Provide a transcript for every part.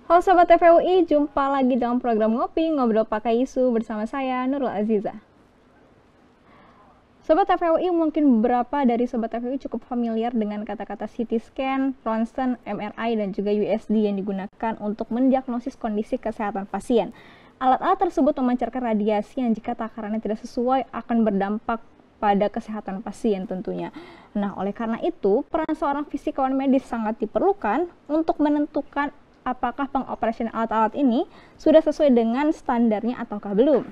Halo Sobat TVUI, jumpa lagi dalam program Ngopi, Ngobrol Pakai Isu bersama saya, Nurul Aziza. Sobat TVUI, mungkin beberapa dari Sobat TVUI cukup familiar dengan kata-kata CT scan, ronsen, MRI, dan juga USG yang digunakan untuk mendiagnosis kondisi kesehatan pasien. Alat-alat tersebut memancarkan radiasi yang jika takarannya tidak sesuai akan berdampak pada kesehatan pasien tentunya. Nah, oleh karena itu, peran seorang fisikawan medis sangat diperlukan untuk menentukan apakah pengoperasian alat-alat ini sudah sesuai dengan standarnya ataukah belum.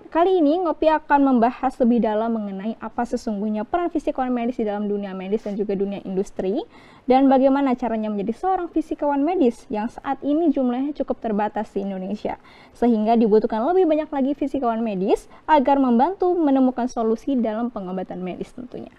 Kali ini Ngopi akan membahas lebih dalam mengenai apa sesungguhnya peran fisikawan medis di dalam dunia medis dan juga dunia industri, dan bagaimana caranya menjadi seorang fisikawan medis yang saat ini jumlahnya cukup terbatas di Indonesia, sehingga dibutuhkan lebih banyak lagi fisikawan medis agar membantu menemukan solusi dalam pengobatan medis tentunya.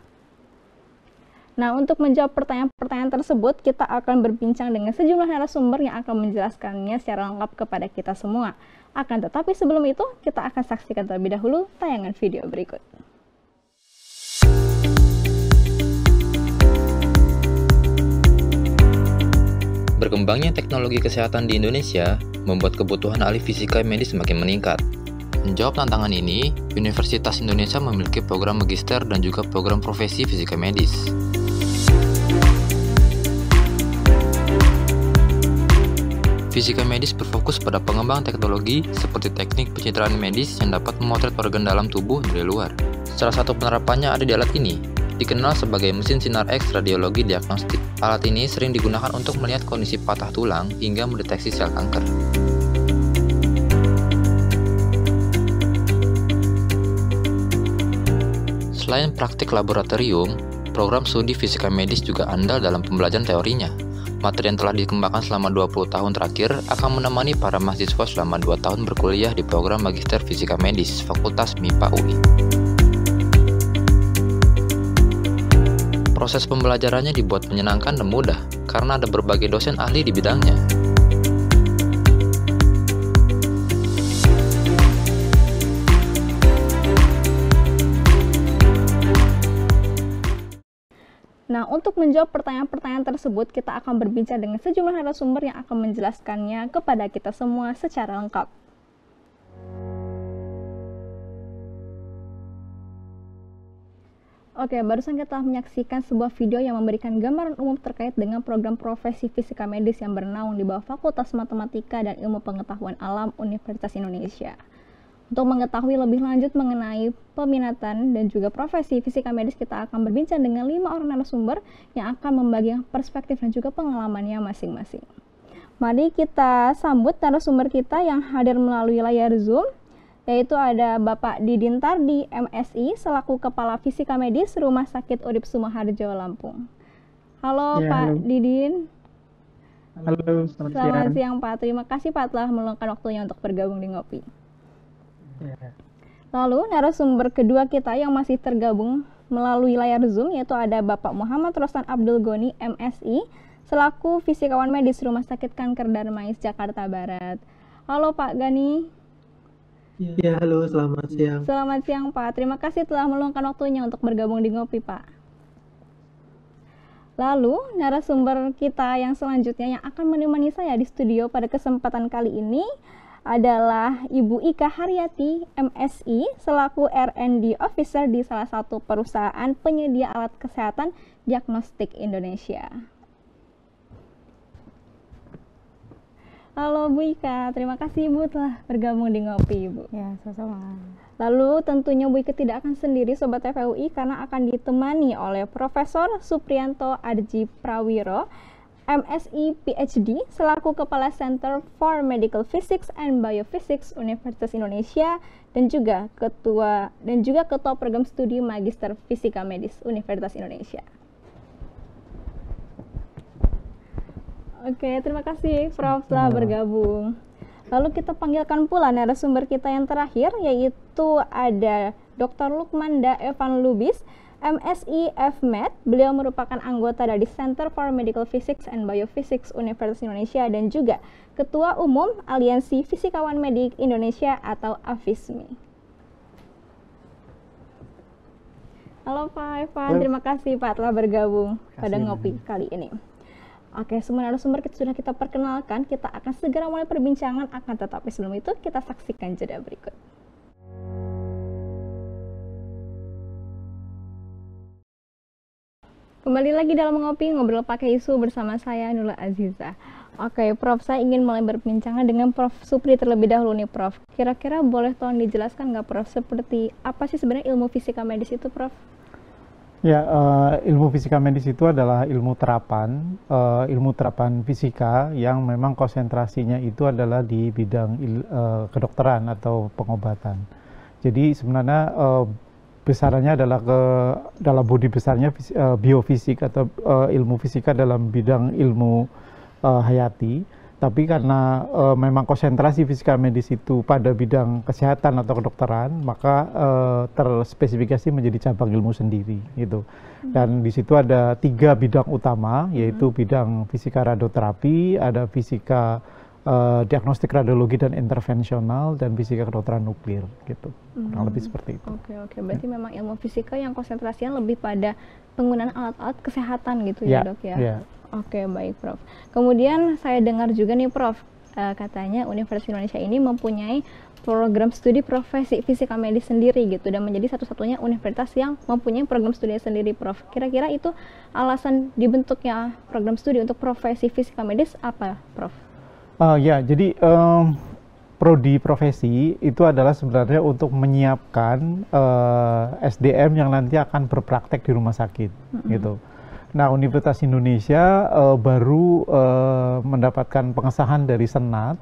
Nah, untuk menjawab pertanyaan-pertanyaan tersebut, kita akan berbincang dengan sejumlah narasumber yang akan menjelaskannya secara lengkap kepada kita semua. Akan tetapi sebelum itu, kita akan saksikan terlebih dahulu tayangan video berikut. Berkembangnya teknologi kesehatan di Indonesia membuat kebutuhan ahli fisika medis semakin meningkat. Menjawab tantangan ini, Universitas Indonesia memiliki program magister dan juga program profesi fisika medis. Fisika medis berfokus pada pengembangan teknologi seperti teknik pencitraan medis yang dapat memotret organ dalam tubuh dari luar. Salah satu penerapannya ada di alat ini, dikenal sebagai mesin sinar X radiologi diagnostik. Alat ini sering digunakan untuk melihat kondisi patah tulang hingga mendeteksi sel kanker. Selain praktik laboratorium, program studi fisika medis juga andal dalam pembelajaran teorinya. Materi yang telah dikembangkan selama 20 tahun terakhir akan menemani para mahasiswa selama 2 tahun berkuliah di program Magister Fisika Medis Fakultas MIPA UI. Proses pembelajarannya dibuat menyenangkan dan mudah karena ada berbagai dosen ahli di bidangnya. Nah, untuk menjawab pertanyaan-pertanyaan tersebut, kita akan berbincang dengan sejumlah narasumber yang akan menjelaskannya kepada kita semua secara lengkap. Oke, barusan kita menyaksikan sebuah video yang memberikan gambaran umum terkait dengan program profesi fisika medis yang bernaung di bawah Fakultas Matematika dan Ilmu Pengetahuan Alam Universitas Indonesia. Untuk mengetahui lebih lanjut mengenai peminatan dan juga profesi fisika medis, kita akan berbincang dengan 5 orang narasumber yang akan membagi perspektif dan juga pengalamannya masing-masing. Mari kita sambut narasumber kita yang hadir melalui layar Zoom, yaitu ada Bapak Didin Tardi, MSI, selaku Kepala Fisika Medis Rumah Sakit Urip Sumoharjo, Lampung. Halo ya, Pak halo. Didin. Halo, selamat siang Pak. Terima kasih Pak telah meluangkan waktunya untuk bergabung di Ngopi. Lalu narasumber kedua kita yang masih tergabung melalui layar Zoom yaitu ada Bapak Muhammad Roslan Abdul Goni, MSI, selaku Fisikawan Medis Rumah Sakit Kanker Darmais, Jakarta Barat. Halo Pak Gani. Ya, halo, selamat siang. Selamat siang Pak, terima kasih telah meluangkan waktunya untuk bergabung di Ngopi Pak. Lalu narasumber kita yang selanjutnya yang akan menemani saya di studio pada kesempatan kali ini adalah Ibu Ika Haryati, MSI, selaku R&D Officer di salah satu perusahaan penyedia alat kesehatan diagnostik Indonesia. Halo Bu Ika, terima kasih Ibu telah bergabung di Ngopi Ibu. Ya, sama-sama. Lalu tentunya Bu Ika tidak akan sendiri Sobat TVUI karena akan ditemani oleh Profesor Supriyanto Adji Prawiro, MSI PhD, selaku Kepala Center for Medical Physics and Biophysics Universitas Indonesia dan juga Ketua Program Studi Magister Fisika Medis Universitas Indonesia. Oke, terima kasih Prof telah bergabung. Lalu kita panggilkan pula narasumber kita yang terakhir, yaitu ada Dr. Lukmanda Evan Lubis, MSI FMed. Beliau merupakan anggota dari Center for Medical Physics and Biophysics Universitas Indonesia dan juga Ketua Umum Aliansi Fisikawan Medik Indonesia atau AFISMI. Halo Pak Evan, terima kasih Pak telah bergabung pada Ngopi kali ini. Oke, semua narasumber sudah kita perkenalkan, kita akan segera mulai perbincangan, akan tetapi sebelum itu kita saksikan jeda berikut. Kembali lagi dalam Ngopi, ngobrol pakai isu bersama saya Nula Aziza. Oke, Prof, saya ingin mulai berbincangan dengan Prof Supri terlebih dahulu nih, Prof. Kira-kira boleh tolong dijelaskan nggak, Prof, seperti apa sih sebenarnya ilmu fisika medis itu, Prof? Ya, ilmu fisika medis itu adalah ilmu terapan fisika yang memang konsentrasinya itu adalah di bidang kedokteran atau pengobatan. Jadi sebenarnya besarannya adalah dalam bodi besarnya biofisik atau ilmu fisika dalam bidang ilmu hayati. Tapi karena memang konsentrasi fisika medis itu pada bidang kesehatan atau kedokteran, maka terspesifikasi menjadi cabang ilmu sendiri gitu. Dan di situ ada 3 bidang utama, yaitu bidang fisika radioterapi, ada fisika diagnostik radiologi dan intervensional, dan fisika kedokteran nuklir gitu. Kurang lebih seperti itu. Oke. Berarti memang ilmu fisika yang konsentrasinya lebih pada penggunaan alat-alat kesehatan gitu ya, Dok ya? Ya. Oke, baik, Prof. Kemudian saya dengar juga nih, Prof, katanya Universitas Indonesia ini mempunyai program studi profesi fisika medis sendiri gitu, dan menjadi satu-satunya universitas yang mempunyai program studi sendiri, Prof. Kira-kira itu alasan dibentuknya program studi untuk profesi fisika medis apa, Prof? Ya, jadi prodi profesi itu adalah sebenarnya untuk menyiapkan SDM yang nanti akan berpraktek di rumah sakit gitu. Nah, Universitas Indonesia baru mendapatkan pengesahan dari Senat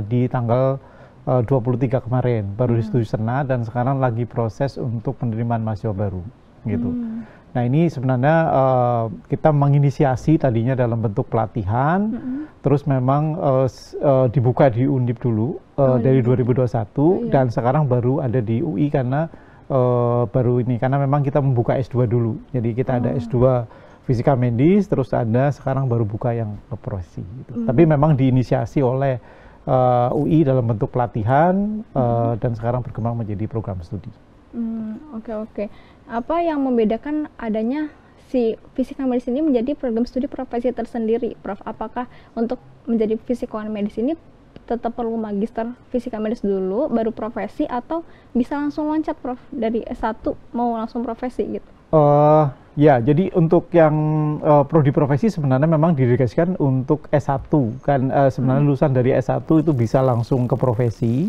di tanggal 23 kemarin, baru disetujui Senat, dan sekarang lagi proses untuk penerimaan mahasiswa baru gitu. Nah, ini sebenarnya kita menginisiasi tadinya dalam bentuk pelatihan, terus memang dibuka di Undip dulu dari 2021, dan sekarang baru ada di UI karena baru ini, karena memang kita membuka S2 dulu. Jadi kita ada S2 fisika medis, terus ada sekarang baru buka yang ke profesi gitu. Tapi memang diinisiasi oleh UI dalam bentuk pelatihan, dan sekarang berkembang menjadi program studi. Oke. Apa yang membedakan adanya si fisika medis ini menjadi program studi profesi tersendiri, Prof? Apakah untuk menjadi fisikawan medis ini tetap perlu magister fisika medis dulu baru profesi, atau bisa langsung loncat, Prof, dari S1 mau langsung profesi gitu? Ya, jadi untuk yang prodi profesi sebenarnya memang didedikasikan untuk S1 kan, sebenarnya lulusan dari S1 itu bisa langsung ke profesi.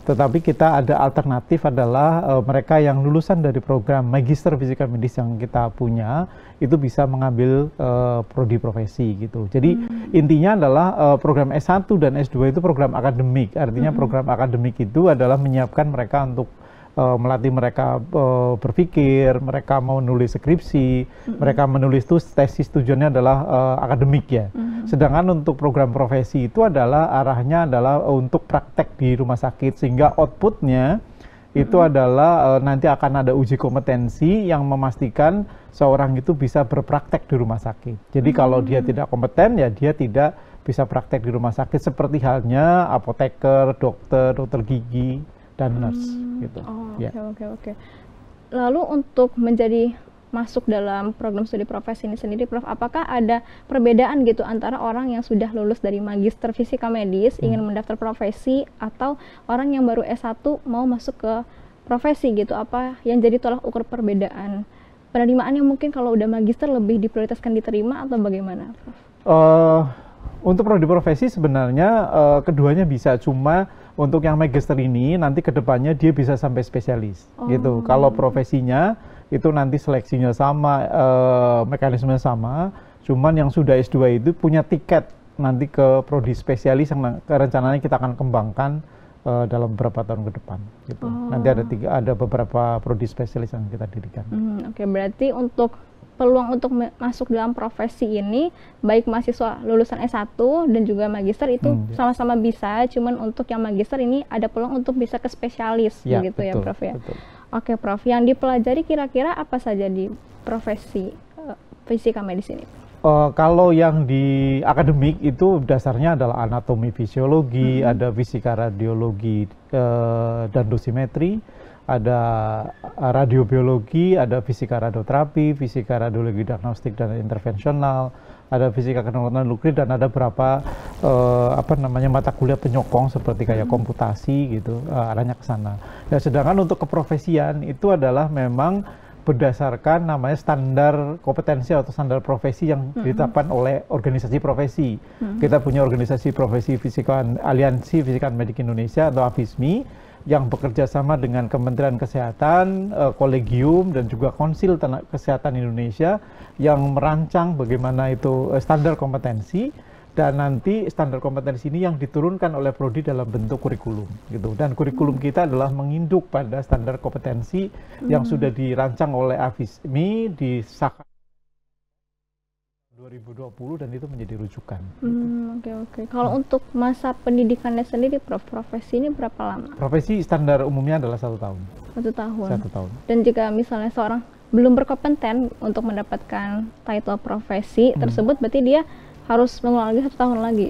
Tetapi kita ada alternatif adalah mereka yang lulusan dari program magister fisika medis yang kita punya itu bisa mengambil prodi profesi gitu. Jadi intinya adalah program S1 dan S2 itu program akademik. Artinya program akademik itu adalah menyiapkan mereka untuk melatih mereka berpikir, mereka mau nulis skripsi, mereka menulis tesis, tujuannya adalah akademik ya. Sedangkan untuk program profesi itu adalah arahnya adalah untuk praktek di rumah sakit, sehingga outputnya itu adalah nanti akan ada uji kompetensi yang memastikan seorang itu bisa berpraktek di rumah sakit. Jadi kalau dia tidak kompeten, ya dia tidak bisa praktek di rumah sakit, seperti halnya apoteker, dokter gigi, dan nurse gitu. Oke. Lalu untuk menjadi masuk dalam program studi profesi ini sendiri, Prof, apakah ada perbedaan gitu antara orang yang sudah lulus dari magister fisika medis ingin mendaftar profesi, atau orang yang baru S1 mau masuk ke profesi gitu? Apa yang jadi tolak ukur perbedaan penerimaannya? Mungkin kalau udah magister lebih diprioritaskan diterima, atau bagaimana, Prof? Untuk prodi profesi sebenarnya keduanya bisa, cuma untuk yang magister ini nanti kedepannya dia bisa sampai spesialis gitu. Kalau profesinya itu nanti seleksinya sama, mekanismenya sama, cuman yang sudah S2 itu punya tiket nanti ke prodi spesialis yang rencananya kita akan kembangkan dalam beberapa tahun ke depan gitu. Nanti ada beberapa prodi spesialis yang kita dirikan. Oke, berarti untuk peluang untuk masuk dalam profesi ini, baik mahasiswa lulusan S1 dan juga magister itu sama-sama bisa, cuman untuk yang magister ini ada peluang untuk bisa ke spesialis, begitu ya, Prof ya? Betul. Oke, Prof, yang dipelajari kira-kira apa saja di profesi fisika medis ini? Kalau yang di akademik itu dasarnya adalah anatomi fisiologi, ada fisika radiologi dan dosimetri, ada radiobiologi, ada fisika radioterapi, fisika radiologi diagnostik dan intervensional, ada fisika kedokteran nuklir, dan ada beberapa mata kuliah penyokong seperti kayak komputasi gitu, arahnya ke sana. Dan sedangkan untuk keprofesian itu adalah memang berdasarkan namanya standar kompetensi atau standar profesi yang ditetapkan oleh organisasi profesi. Kita punya organisasi profesi Aliansi Fisika Medik Indonesia atau AFISMI, yang bekerja sama dengan Kementerian Kesehatan, Kolegium, dan juga Konsil Tenaga Kesehatan Indonesia yang merancang bagaimana itu standar kompetensi, dan nanti standar kompetensi ini yang diturunkan oleh Prodi dalam bentuk kurikulum gitu. Dan kurikulum kita adalah menginduk pada standar kompetensi yang sudah dirancang oleh AFISMI di 2020, dan itu menjadi rujukan. Oke. Kalau untuk masa pendidikannya sendiri, Prof, profesi ini berapa lama? Profesi standar umumnya adalah 1 tahun. 1 tahun. 1 tahun. Dan jika misalnya seorang belum berkompeten untuk mendapatkan title profesi tersebut, berarti dia harus mengulang lagi 1 tahun lagi?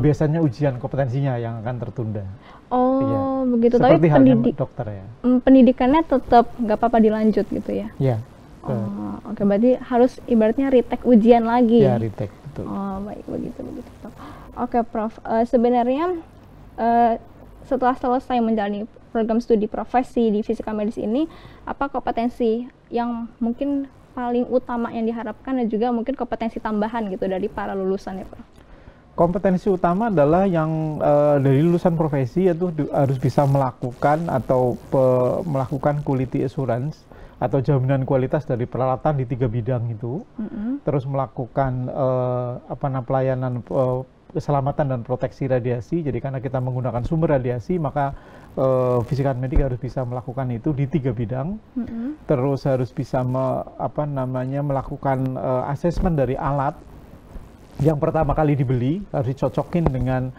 Biasanya ujian kompetensinya yang akan tertunda. Iya. Begitu. Seperti tapi dokter ya. Pendidikannya tetap nggak apa-apa dilanjut gitu ya? Iya. Oke, berarti harus ibaratnya retake ujian lagi. Ya, retake, betul. Baik, begitu. Oke, Prof. Sebenarnya setelah selesai menjalani program studi profesi di fisika medis ini, apa kompetensi yang mungkin paling utama yang diharapkan, dan juga mungkin kompetensi tambahan gitu dari para lulusan ya, Prof? Kompetensi utama adalah yang dari lulusan profesi itu harus bisa melakukan melakukan quality assurance atau jaminan kualitas dari peralatan di 3 bidang itu, terus melakukan pelayanan keselamatan dan proteksi radiasi. Jadi karena kita menggunakan sumber radiasi, maka fisika medik harus bisa melakukan itu di 3 bidang. Terus harus bisa melakukan asesmen dari alat yang pertama kali dibeli, harus dicocokin dengan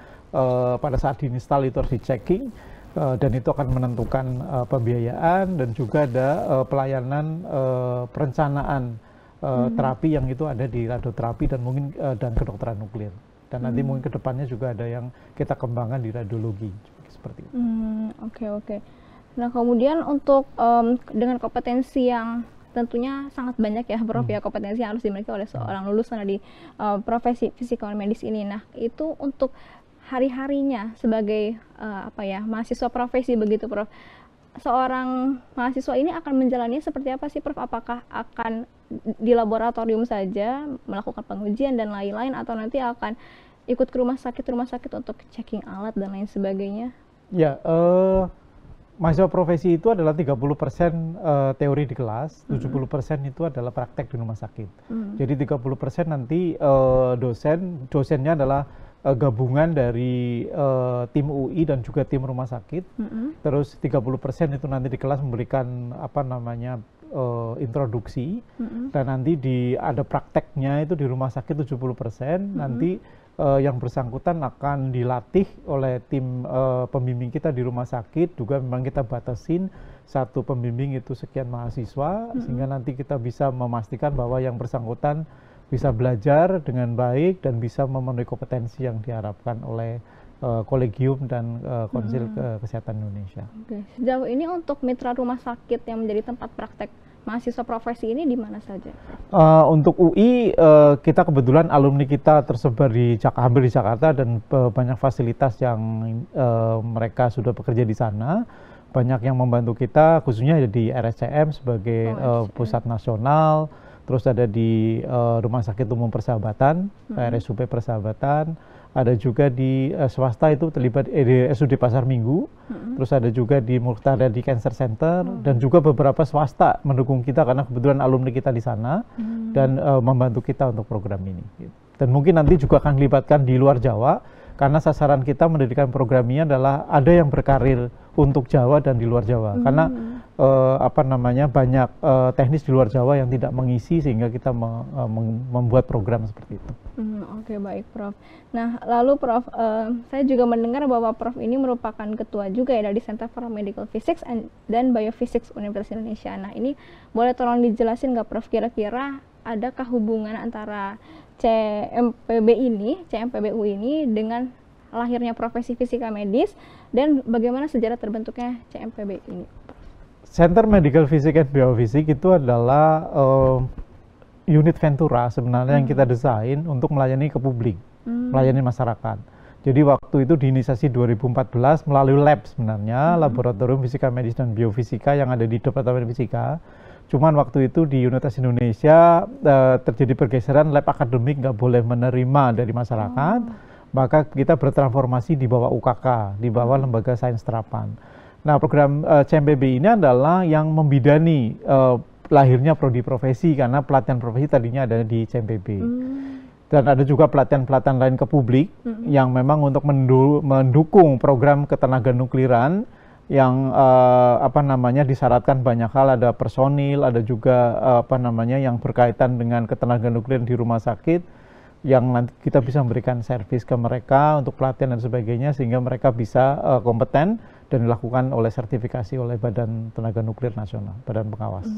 pada saat diinstal itu harus di-checking. Dan itu akan menentukan pembiayaan, dan juga ada pelayanan perencanaan terapi yang itu ada di radioterapi dan mungkin dan kedokteran nuklir. Dan nanti mungkin kedepannya juga ada yang kita kembangkan di radiologi seperti itu. Oke. Nah, kemudian untuk dengan kompetensi yang tentunya sangat banyak ya, Prof, ya, kompetensi yang harus dimiliki oleh seorang lulusan dari profesi fisika medis ini. Nah, itu untuk hari-harinya sebagai mahasiswa profesi begitu, Prof. Seorang mahasiswa ini akan menjalani seperti apa sih, Prof? Apakah akan di laboratorium saja melakukan pengujian dan lain-lain, atau nanti akan ikut ke rumah sakit untuk checking alat dan lain sebagainya? Ya, mahasiswa profesi itu adalah 30% teori di kelas, 70% itu adalah praktek di rumah sakit. Jadi 30% nanti dosennya adalah gabungan dari tim UI dan juga tim rumah sakit. Terus 30% itu nanti di kelas memberikan introduksi, dan nanti ada prakteknya itu di rumah sakit 70%. Nanti yang bersangkutan akan dilatih oleh tim pembimbing kita di rumah sakit. Juga memang kita batasin satu pembimbing itu sekian mahasiswa, sehingga nanti kita bisa memastikan bahwa yang bersangkutan bisa belajar dengan baik dan bisa memenuhi kompetensi yang diharapkan oleh Kolegium dan Konsil Kesehatan Indonesia. Oke. Sejauh ini untuk mitra rumah sakit yang menjadi tempat praktek mahasiswa profesi ini di mana saja? Untuk UI, kita kebetulan alumni kita tersebar hampir di Jakarta, dan banyak fasilitas yang mereka sudah bekerja di sana. Banyak yang membantu kita, khususnya di RSCM sebagai pusat nasional. Terus ada di Rumah Sakit Umum Persahabatan, RSUP Persahabatan, ada juga di swasta itu terlibat di RSUD Pasar Minggu, terus ada juga di Murtada di Cancer Center, dan juga beberapa swasta mendukung kita karena kebetulan alumni kita di sana dan membantu kita untuk program ini. Dan mungkin nanti juga akan dilibatkan di luar Jawa, karena sasaran kita mendirikan program ini adalah ada yang berkarir untuk Jawa dan di luar Jawa, karena banyak teknis di luar Jawa yang tidak mengisi, sehingga kita membuat program seperti itu. Oke, baik, Prof. Nah, lalu Prof, saya juga mendengar bahwa Prof ini merupakan ketua juga ya dari Center for Medical Physics dan Biophysics Universitas Indonesia. Nah, ini boleh tolong dijelasin nggak, Prof, kira-kira adakah hubungan antara CMPBU ini dengan lahirnya profesi fisika medis, dan bagaimana sejarah terbentuknya CMPB ini? Center Medical Physics and Biophysics itu adalah unit Ventura sebenarnya yang kita desain untuk melayani ke publik, melayani masyarakat. Jadi waktu itu diinisiasi 2014 melalui lab sebenarnya, Laboratorium Fisika Medis dan Biofisika yang ada di Departemen Fisika. Cuman waktu itu di Universitas Indonesia terjadi pergeseran, lab akademik nggak boleh menerima dari masyarakat, maka kita bertransformasi di bawah UKK, di bawah Lembaga Sains Terapan. Nah, program CMPB ini adalah yang membidani lahirnya prodi profesi, karena pelatihan profesi tadinya ada di CMPB. Dan ada juga pelatihan-pelatihan lain ke publik yang memang untuk mendukung program ketenaga nukliran yang disyaratkan banyak hal, ada personil, ada juga yang berkaitan dengan ketenaga nuklir di rumah sakit, yang nanti kita bisa memberikan servis ke mereka untuk pelatihan dan sebagainya, sehingga mereka bisa kompeten dan dilakukan oleh sertifikasi oleh Badan Tenaga Nuklir Nasional, Badan Pengawas.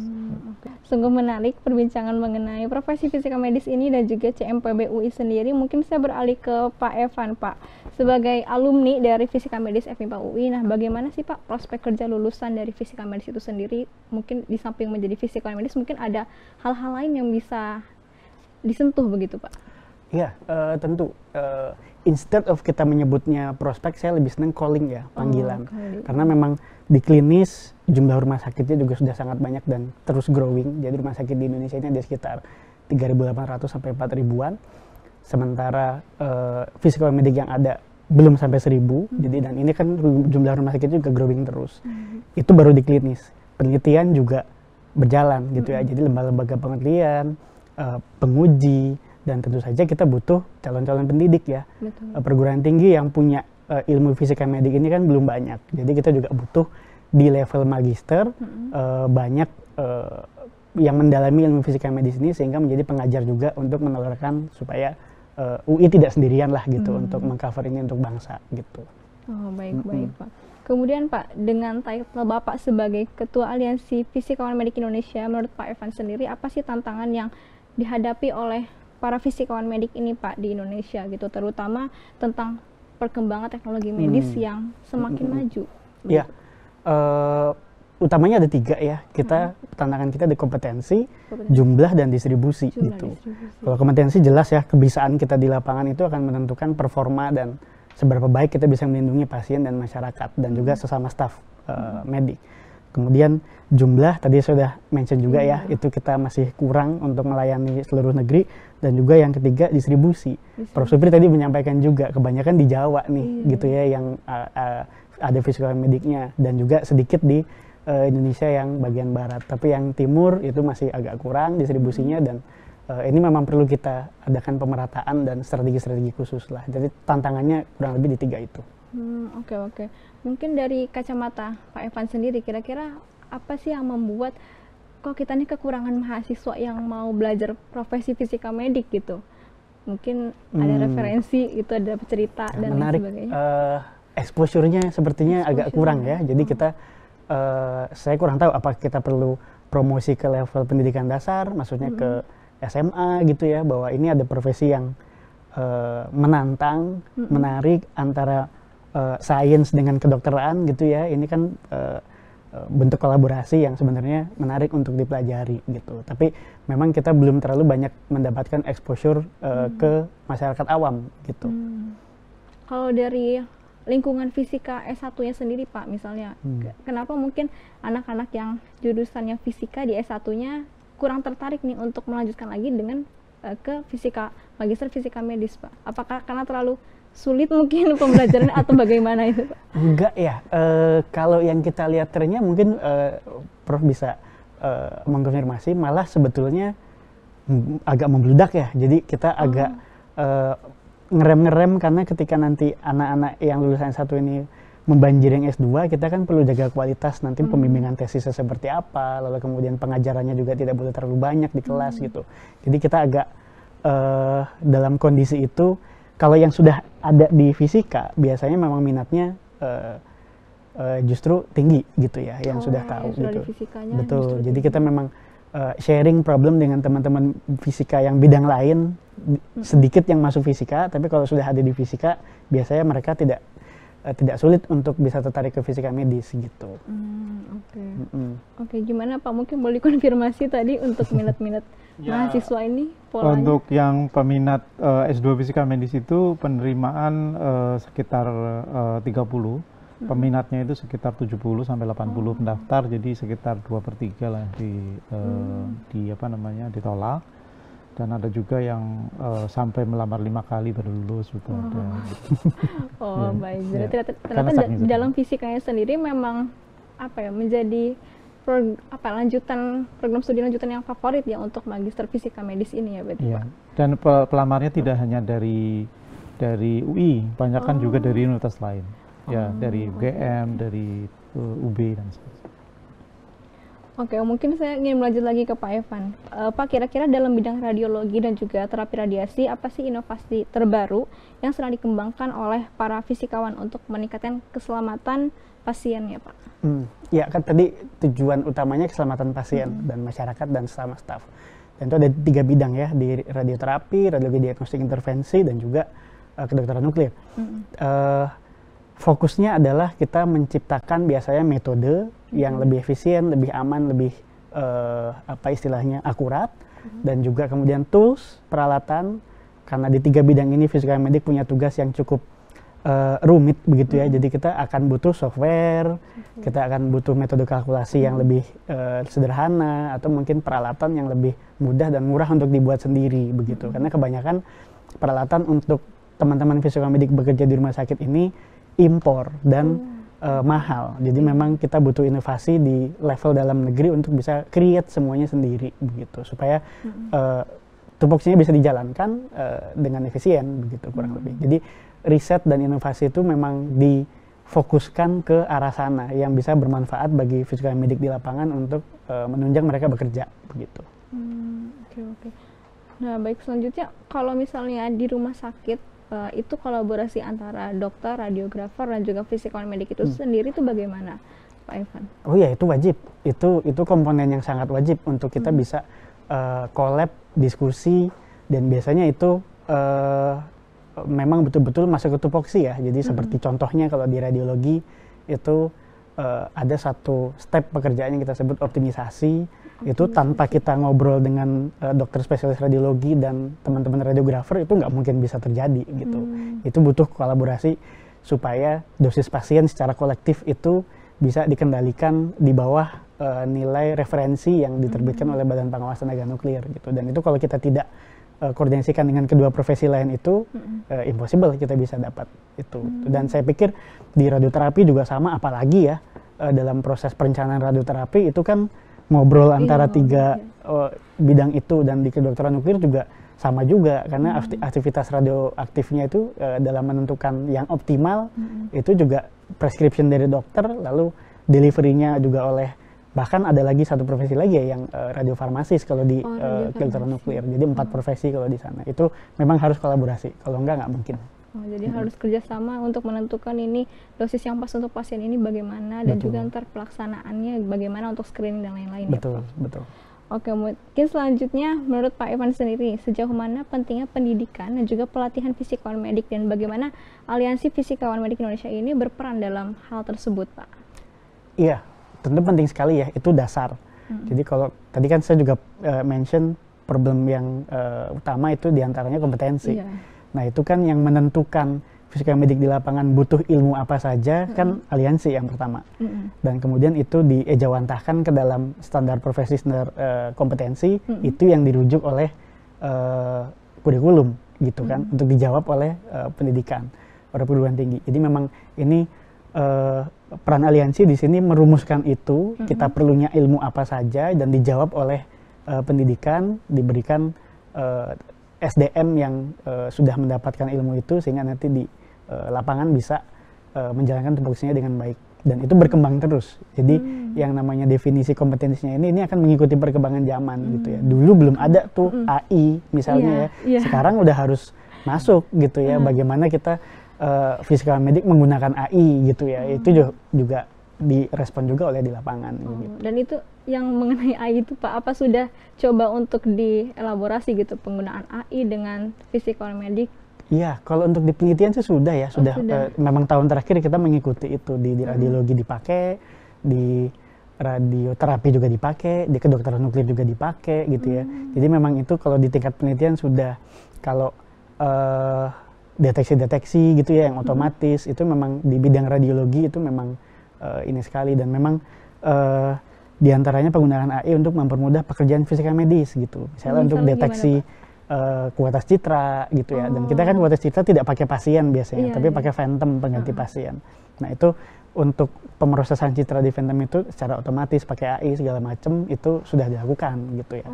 Sungguh menarik perbincangan mengenai profesi fisika medis ini dan juga CMPB UI sendiri. Mungkin saya beralih ke Pak Evan, Pak. Sebagai alumni dari Fisika Medis FMIPA UI, nah bagaimana sih Pak prospek kerja lulusan dari Fisika Medis itu sendiri? Mungkin di samping menjadi fisika medis, mungkin ada hal-hal lain yang bisa disentuh begitu Pak? Iya, tentu. Instead of kita menyebutnya prospek, saya lebih senang calling ya, panggilan. Karena memang di klinis jumlah rumah sakitnya juga sudah sangat banyak dan terus growing. Jadi rumah sakit di Indonesia ini ada sekitar 3.800 sampai 4.000-an. Sementara physical medik yang ada belum sampai 1.000. Jadi dan ini kan jumlah rumah sakit juga growing terus. Itu baru di klinis. Penelitian juga berjalan gitu ya. Jadi lembaga-lembaga penelitian, penguji, dan tentu saja kita butuh calon-calon pendidik ya. Perguruan tinggi yang punya ilmu fisika medik ini kan belum banyak. Jadi kita juga butuh di level magister banyak yang mendalami ilmu fisika medis ini, sehingga menjadi pengajar juga untuk menawarkan supaya UI tidak sendirian lah gitu untuk mengcover ini untuk bangsa gitu. Oh baik Pak. Kemudian Pak, dengan title Bapak sebagai Ketua Aliansi Fisikawan Medik Indonesia, menurut Pak Evan sendiri apa sih tantangan yang dihadapi oleh para fisikawan medik ini Pak di Indonesia gitu, terutama tentang perkembangan teknologi medis yang semakin maju? Iya, utamanya ada 3 ya. Tantangan kita di kompetensi, jumlah dan distribusi gitu. Kalau kompetensi jelas ya, kebiasaan kita di lapangan itu akan menentukan performa dan seberapa baik kita bisa melindungi pasien dan masyarakat dan juga sesama staf medik. Kemudian jumlah tadi sudah mention juga ya, itu kita masih kurang untuk melayani seluruh negeri. Dan juga yang ketiga distribusi. Prof. Supri tadi menyampaikan juga kebanyakan di Jawa nih gitu ya yang ada physical mediknya, dan juga sedikit di Indonesia yang bagian barat. Tapi yang timur itu masih agak kurang distribusinya, dan ini memang perlu kita adakan pemerataan dan strategi-strategi khusus lah. Jadi tantangannya kurang lebih di 3 itu. Oke. Mungkin dari kacamata Pak Evan sendiri, kira-kira apa sih yang membuat kok kita nih kekurangan mahasiswa yang mau belajar profesi fisika medik gitu? Mungkin ada referensi, itu ada cerita dan lain sebagainya. Exposure-nya sepertinya agak kurang ya. Jadi kita, saya kurang tahu apakah kita perlu promosi ke level pendidikan dasar, maksudnya ke SMA gitu ya, bahwa ini ada profesi yang menantang, menarik antara sains dengan kedokteran gitu ya. Ini kan bentuk kolaborasi yang sebenarnya menarik untuk dipelajari gitu. Tapi memang kita belum terlalu banyak mendapatkan exposure ke masyarakat awam gitu. Kalau dari lingkungan fisika S1-nya sendiri Pak, misalnya, kenapa mungkin anak-anak yang jurusannya fisika di S1-nya kurang tertarik nih untuk melanjutkan lagi dengan ke fisika, magister fisika medis Pak? Apakah karena terlalu sulit mungkin pembelajaran atau bagaimana itu Pak? Enggak ya, kalau yang kita lihat trennya mungkin Prof bisa mengkonfirmasi, malah sebetulnya agak membludak ya. Jadi kita agak ngerem-ngerem, karena ketika nanti anak-anak yang lulusan S1 ini membanjiri yang S2, kita kan perlu jaga kualitas nanti pembimbingan tesisnya seperti apa, lalu kemudian pengajarannya juga tidak boleh terlalu banyak di kelas gitu. Jadi kita agak dalam kondisi itu. Kalau yang sudah ada di fisika, biasanya memang minatnya justru tinggi gitu ya, yang sudah tahu gitu. Betul. Jadi kita memang sharing problem dengan teman-teman fisika yang bidang lain, sedikit yang masuk fisika, tapi kalau sudah ada di fisika, biasanya mereka tidak tidak sulit untuk bisa tertarik ke fisika medis gitu. Oke. Oke, gimana Pak? Mungkin boleh konfirmasi tadi untuk minat-minat mahasiswa ini polanya? Untuk yang peminat S2 Fisika Medis itu penerimaan sekitar 30, peminatnya itu sekitar 70 sampai 80 pendaftar, jadi sekitar 2/3 lah ditolak. Dan ada juga yang sampai melamar 5 kali baru lulus gitu ada. Gitu. Baik. Berarti ternyata dalam fisikanya sendiri memang menjadi lanjutan program studi lanjutan yang favorit ya untuk magister fisika medis ini ya berarti Pak. Dan pelamarnya tidak hanya dari UI, banyak kan juga dari universitas lain. Ya, dari UGM, dari UB dan sebagainya. Oke, mungkin saya ingin melanjut lagi ke Pak Evan. Pak, kira-kira dalam bidang radiologi dan juga terapi radiasi, apa sih inovasi terbaru yang sedang dikembangkan oleh para fisikawan untuk meningkatkan keselamatan pasiennya, Pak? Ya, kan tadi tujuan utamanya keselamatan pasien dan masyarakat dan sesama staf. Dan itu ada 3 bidang ya, di radioterapi, radiologi diagnostik intervensi, dan juga kedokteran nuklir. Fokusnya adalah kita menciptakan biasanya metode yang lebih efisien, lebih aman, lebih akurat, dan juga kemudian tools, peralatan, karena di 3 bidang ini fisika medik punya tugas yang cukup rumit begitu ya. Jadi kita akan butuh software, kita akan butuh metode kalkulasi yang lebih sederhana, atau mungkin peralatan yang lebih mudah dan murah untuk dibuat sendiri begitu. Karena kebanyakan peralatan untuk teman-teman fisika medik bekerja di rumah sakit ini impor dan mahal. Jadi memang kita butuh inovasi di level dalam negeri untuk bisa create semuanya sendiri begitu, supaya tupoksinya bisa dijalankan dengan efisien begitu kurang lebih. Jadi riset dan inovasi itu memang difokuskan ke arah sana yang bisa bermanfaat bagi fisika medik di lapangan untuk menunjang mereka bekerja begitu. Oke. Nah, baik, selanjutnya kalau misalnya di rumah sakit itu kolaborasi antara dokter, radiografer, dan juga fisikawan medik itu sendiri itu bagaimana, Pak Evan? Oh iya, itu wajib. Itu komponen yang sangat wajib untuk kita bisa collab, diskusi, dan biasanya itu memang betul-betul masuk ke tupoksi ya. Jadi seperti contohnya kalau di radiologi itu ada satu step pekerjaan yang kita sebut optimisasi. Itu tanpa kita ngobrol dengan dokter spesialis radiologi dan teman-teman radiografer itu nggak mungkin bisa terjadi gitu. Itu butuh kolaborasi supaya dosis pasien secara kolektif itu bisa dikendalikan di bawah nilai referensi yang diterbitkan oleh Badan Pengawas Tenaga Nuklir gitu. Dan itu kalau kita tidak koordinasikan dengan kedua profesi lain itu impossible kita bisa dapat itu. Dan saya pikir di radioterapi juga sama, apalagi ya dalam proses perencanaan radioterapi itu kan ngobrol antara 3 bidang itu, dan di kedokteran nuklir juga sama juga karena aktivitas radioaktifnya itu dalam menentukan yang optimal itu juga prescription dari dokter, lalu deliverynya juga oleh, bahkan ada lagi satu profesi lagi ya yang radiofarmasis kalau di kedokteran nuklir. Jadi 4 profesi kalau di sana. Itu memang harus kolaborasi, kalau nggak mungkin. Jadi harus kerjasama untuk menentukan ini dosis yang pas untuk pasien ini bagaimana, dan juga ntar pelaksanaannya bagaimana untuk screening dan lain-lain. Betul. Oke, mungkin selanjutnya menurut Pak Evan sendiri, sejauh mana pentingnya pendidikan dan juga pelatihan fisikawan medik, dan bagaimana Aliansi Fisikawan Medik Indonesia ini berperan dalam hal tersebut, Pak? Iya, tentu penting sekali ya, itu dasar. Jadi kalau tadi kan saya juga mention problem yang utama itu diantaranya kompetensi. Nah itu kan yang menentukan fisika medik di lapangan butuh ilmu apa saja kan aliansi yang pertama. Dan kemudian itu diejawantahkan ke dalam standar profesi, standar kompetensi, itu yang dirujuk oleh kurikulum gitu kan, untuk dijawab oleh pendidikan pada perguruan tinggi. Jadi memang ini peran aliansi di sini merumuskan itu, kita perlunya ilmu apa saja dan dijawab oleh pendidikan, diberikan SDM yang sudah mendapatkan ilmu itu sehingga nanti di lapangan bisa menjalankan tupoksinya dengan baik, dan itu berkembang terus. Jadi yang namanya definisi kompetensinya ini akan mengikuti perkembangan zaman gitu ya. Dulu belum ada tuh AI misalnya sekarang udah harus masuk gitu ya. Bagaimana kita fisika medik menggunakan AI gitu ya, itu juga direspon juga oleh di lapangan. Gitu. Dan itu yang mengenai AI itu Pak, apa sudah coba untuk dielaborasi gitu penggunaan AI dengan fisikawan medik Iya, kalau untuk di penelitian sih sudah ya, sudah. Memang tahun terakhir kita mengikuti itu di radiologi dipakai, di radioterapi juga dipakai, di kedokteran nuklir juga dipakai gitu ya. Jadi memang itu kalau di tingkat penelitian sudah. Kalau deteksi-deteksi gitu ya yang otomatis itu memang di bidang radiologi itu memang ini sekali, dan memang diantaranya penggunaan AI untuk mempermudah pekerjaan fisika medis gitu. Misalnya untuk deteksi kualitas citra gitu ya. Dan kita kan kualitas citra tidak pakai pasien biasanya, tapi pakai phantom pengganti pasien. Nah itu untuk pemrosesan citra di phantom itu secara otomatis pakai AI segala macam itu sudah dilakukan gitu ya.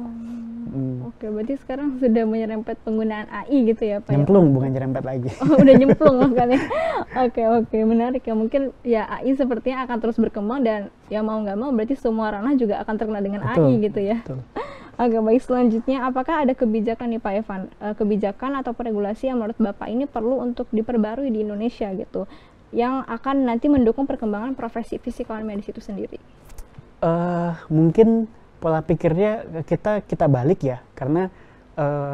Oke, berarti sekarang sudah menyerempet penggunaan AI gitu ya Pak? Nyemplung, bukan nyerempet lagi. Udah nyemplung makanya. Oke, menarik ya. Mungkin ya AI sepertinya akan terus berkembang, dan ya mau nggak mau berarti semua ranah juga akan terkena dengan AI gitu ya. Betul. Oke, baik, selanjutnya apakah ada kebijakan nih Pak Evan, kebijakan atau regulasi yang menurut Bapak ini perlu untuk diperbarui di Indonesia gitu, yang akan nanti mendukung perkembangan profesi fisikawan medis itu sendiri? Mungkin pola pikirnya kita balik ya, karena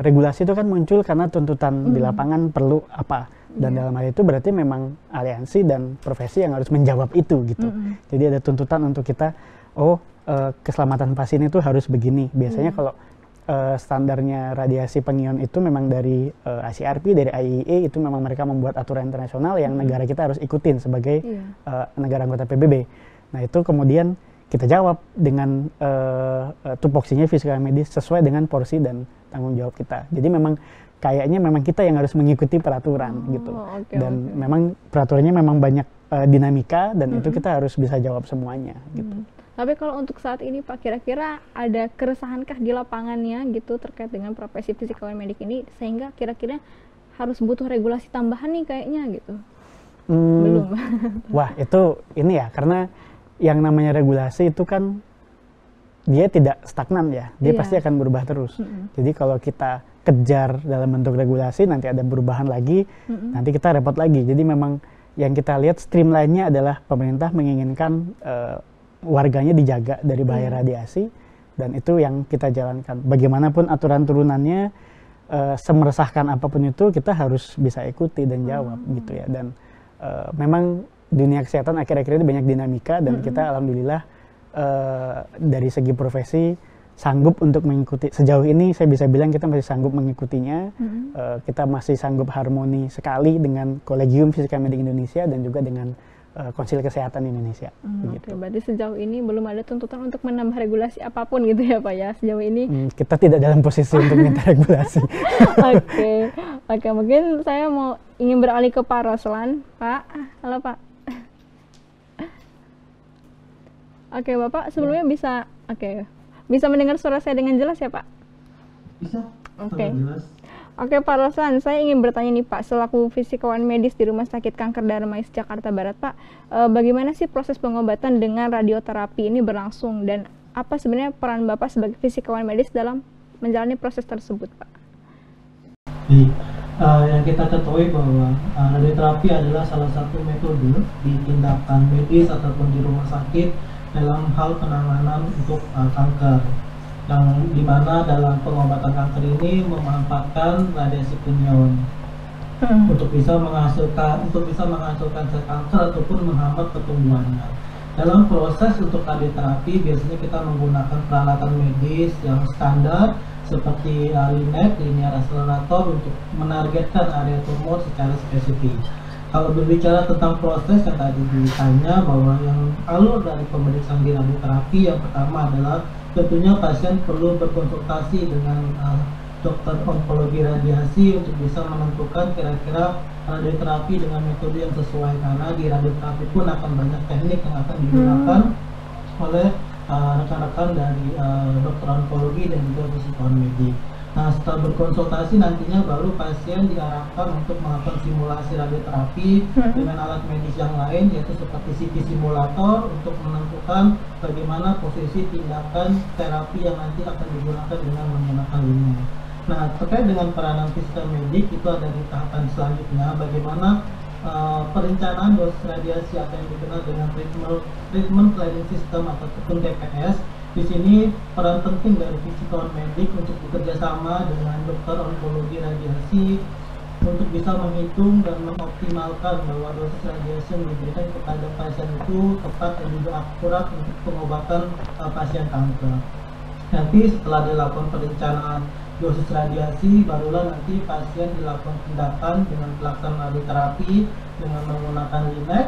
regulasi itu kan muncul karena tuntutan di lapangan perlu apa, dan dalam hal itu berarti memang aliansi dan profesi yang harus menjawab itu gitu. Jadi ada tuntutan untuk kita, keselamatan pasien itu harus begini. Biasanya kalau standarnya radiasi pengion itu memang dari ICRP, dari IAEA, itu memang mereka membuat aturan internasional yang negara kita harus ikutin sebagai negara anggota PBB. Nah itu kemudian kita jawab dengan tupoksinya fisika medis sesuai dengan porsi dan tanggung jawab kita. Jadi memang kayaknya memang kita yang harus mengikuti peraturan gitu. Dan memang peraturannya memang banyak dinamika, dan itu kita harus bisa jawab semuanya gitu. Tapi kalau untuk saat ini Pak, kira-kira ada keresahankah di lapangannya gitu terkait dengan profesi fisikawan medik ini, sehingga kira-kira harus butuh regulasi tambahan nih kayaknya gitu? Belum. Wah itu ini ya, karena yang namanya regulasi itu kan dia tidak stagnan ya, dia pasti akan berubah terus. Jadi kalau kita kejar dalam bentuk regulasi, nanti ada perubahan lagi, nanti kita repot lagi. Jadi memang yang kita lihat streamline-nya adalah pemerintah menginginkan warganya dijaga dari bahaya radiasi, dan itu yang kita jalankan. Bagaimanapun aturan turunannya, semeresahkan apapun itu, kita harus bisa ikuti dan jawab gitu ya. Dan memang dunia kesehatan akhir-akhir ini banyak dinamika, dan kita alhamdulillah dari segi profesi sanggup untuk mengikuti. Sejauh ini saya bisa bilang kita masih sanggup mengikutinya. Kita masih sanggup harmoni sekali dengan Kolegium Fisika Medik Indonesia dan juga dengan Konsil Kesehatan Indonesia. Oke, berarti sejauh ini belum ada tuntutan untuk menambah regulasi apapun gitu ya Pak ya, sejauh ini? Kita tidak dalam posisi untuk minta regulasi. Oke, mungkin saya ingin beralih ke Pak Roslan. Pak, halo Pak. Oke, Bapak sebelumnya bisa mendengar suara saya dengan jelas ya Pak? Bisa. Oke. Oke Pak Roslan, saya ingin bertanya nih Pak, selaku fisikawan medis di Rumah Sakit Kanker Darmais Jakarta Barat Pak, bagaimana sih proses pengobatan dengan radioterapi ini berlangsung, dan apa sebenarnya peran Bapak sebagai fisikawan medis dalam menjalani proses tersebut Pak? Yang kita ketahui bahwa radioterapi adalah salah satu metode di tindakan medis ataupun di rumah sakit dalam hal penanganan untuk kanker, yang dimana dalam pengobatan kanker ini memanfaatkan radiasi pengion untuk bisa menghasilkan sel kanker ataupun menghambat pertumbuhannya. Dalam proses untuk radioterapi biasanya kita menggunakan peralatan medis yang standar seperti LINAC, linear accelerator, untuk menargetkan area tumor secara spesifik. Kalau berbicara tentang proses yang tadi ditanya, bahwa yang alur dari pemeriksaan di radioterapi, yang pertama adalah tentunya pasien perlu berkonsultasi dengan dokter onkologi radiasi untuk bisa menentukan kira-kira radioterapi dengan metode yang sesuai, karena di radioterapi pun akan banyak teknik yang akan digunakan oleh rekan-rekan dari dokter onkologi dan juga fisikawan medik. Nah, setelah berkonsultasi nantinya baru pasien diarahkan untuk melakukan simulasi radioterapi dengan alat medis yang lain, yaitu seperti CT simulator, untuk menentukan bagaimana posisi tindakan terapi yang nanti akan digunakan dengan menggunakan linear. Nah, terkait dengan peranan fisika medik itu ada di tahapan selanjutnya, bagaimana perencanaan dosis radiasi atau yang dikenal dengan treatment planning system ataupun TPS. Di sini peran penting dari fisikawan medik untuk bekerja sama dengan dokter onkologi radiasi untuk bisa menghitung dan mengoptimalkan bahwa dosis radiasi yang diberikan kepada pasien itu tepat dan juga akurat untuk pengobatan pasien kanker. Nanti setelah dilakukan perencanaan dosis radiasi, barulah nanti pasien dilakukan tindakan dengan pelaksanaan radioterapi dengan menggunakan LINAC.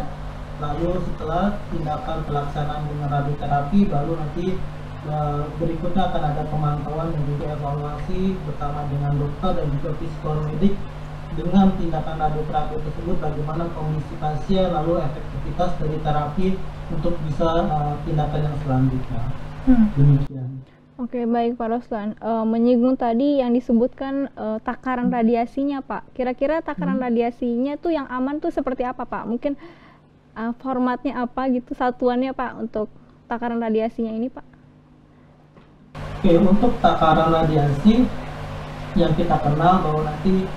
Lalu setelah tindakan pelaksanaan dengan radioterapi, baru nanti berikutnya akan ada pemantauan dan juga evaluasi bersama dengan dokter dan juga psikolog medik dengan tindakan radioterapi tersebut, bagaimana kondisi pasien, lalu efektivitas dari terapi untuk bisa tindakan yang selanjutnya. Demikian. Oke, baik Pak Roslan. Menyinggung tadi yang disebutkan takaran radiasinya, Pak. Kira-kira takaran radiasinya tuh yang aman tuh seperti apa, Pak? Mungkin formatnya apa gitu, satuannya, Pak, untuk takaran radiasinya ini, Pak? Oke, untuk takaran radiasi yang kita kenal bahwa nanti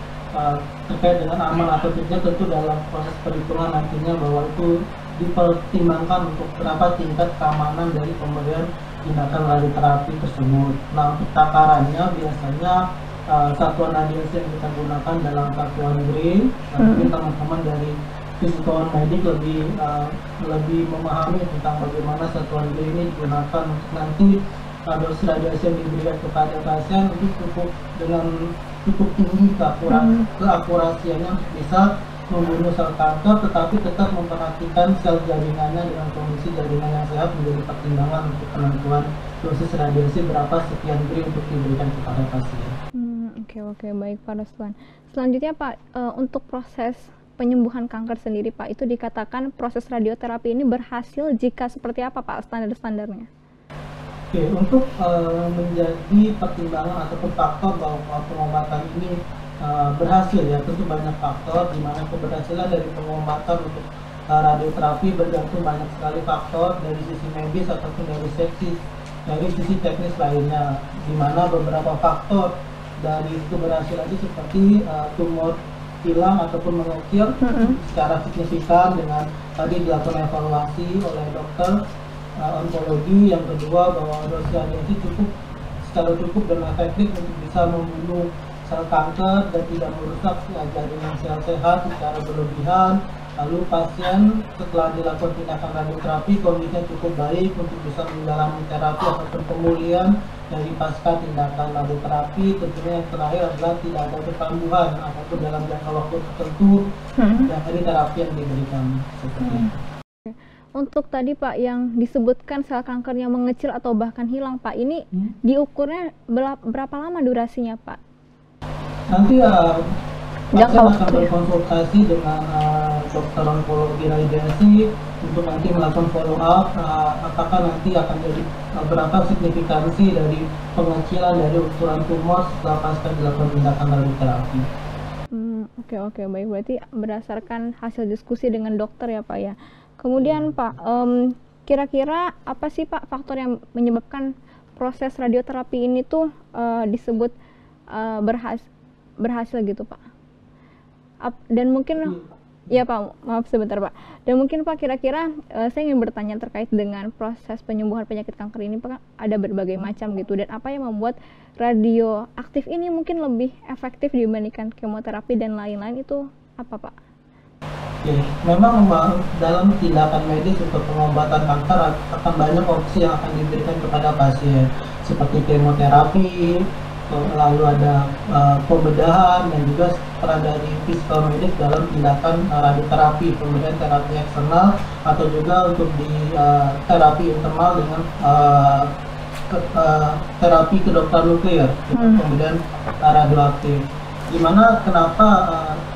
terkait dengan aman atau tidak, tentu dalam proses perhitungan nantinya bahwa itu dipertimbangkan untuk berapa tingkat keamanan dari pemberian tindakan radioterapi tersebut. Nah, untuk takarannya biasanya satuan radiasi yang kita gunakan dalam satuan Gray. Mungkin teman-teman dari psikolog medik lebih memahami tentang bagaimana satuan Gray ini digunakan untuk nanti dosis radiasi yang diberikan kepada pasien itu cukup tinggi keakurasiannya untuk bisa membunuh sel kanker, tetapi tetap memperhatikan sel jaringannya dengan kondisi jaringan yang sehat menjadi pertimbangan untuk penentuan dosis radiasi berapa sekian Gray untuk diberikan kepada pasien. Oke, baik Pak Roslan. Selanjutnya Pak, untuk proses penyembuhan kanker sendiri Pak, itu dikatakan proses radioterapi ini berhasil jika seperti apa Pak standar-standarnya? Oke, untuk menjadi pertimbangan ataupun faktor bahwa pengobatan ini berhasil, ya tentu banyak faktor di mana keberhasilan dari pengobatan untuk radioterapi bergantung banyak sekali faktor dari sisi medis ataupun dari sisi teknis lainnya, di mana beberapa faktor dari keberhasilan itu seperti tumor hilang ataupun mengecil secara signifikan dengan tadi dilakukan evaluasi oleh dokter onkologi. Yang kedua, bahwa dosis radiasi secara cukup dan efektif untuk bisa membunuh sel kanker dan tidak merusak jaringan sel sehat secara berlebihan. Lalu pasien setelah dilakukan tindakan radioterapi kondisinya cukup baik untuk bisa menjalani terapi ataupun pemulihan dari pasca tindakan radioterapi. Tentunya yang terakhir adalah tidak ada kekambuhan ataupun dalam jangka waktu tertentu dari terapi yang diberikan. Seperti itu. Untuk tadi Pak yang disebutkan sel kankernya mengecil atau bahkan hilang Pak, ini diukurnya berapa lama durasinya Pak? Nanti pasien akan berkonsultasi dengan dokter onkologi radiasi untuk nanti melakukan follow up apakah nanti akan jadi berapa signifikansi dari pengecilan dari ukuran tumor setelah pasca dilakukan tindakan radioterapi. Oke, baik, berarti berdasarkan hasil diskusi dengan dokter ya Pak ya. Kemudian Pak, kira-kira apa sih Pak faktor yang menyebabkan proses radioterapi ini tuh disebut berhasil gitu Pak? Dan mungkin ya Pak, maaf sebentar Pak. Dan mungkin Pak kira-kira saya ingin bertanya terkait dengan proses penyembuhan penyakit kanker ini Pak, ada berbagai macam gitu, dan apa yang membuat radioaktif ini mungkin lebih efektif dibandingkan kemoterapi dan lain-lain, itu apa Pak? Oke, memang dalam tindakan medis untuk pengobatan kanker akan banyak opsi yang akan diberikan kepada pasien seperti kemoterapi, lalu ada pembedahan, dan juga peran dari psikolog medik dalam tindakan radioterapi, pemberian terapi eksternal atau juga untuk di terapi internal dengan terapi kedokteran nuklir, kemudian radioaktif. Gimana kenapa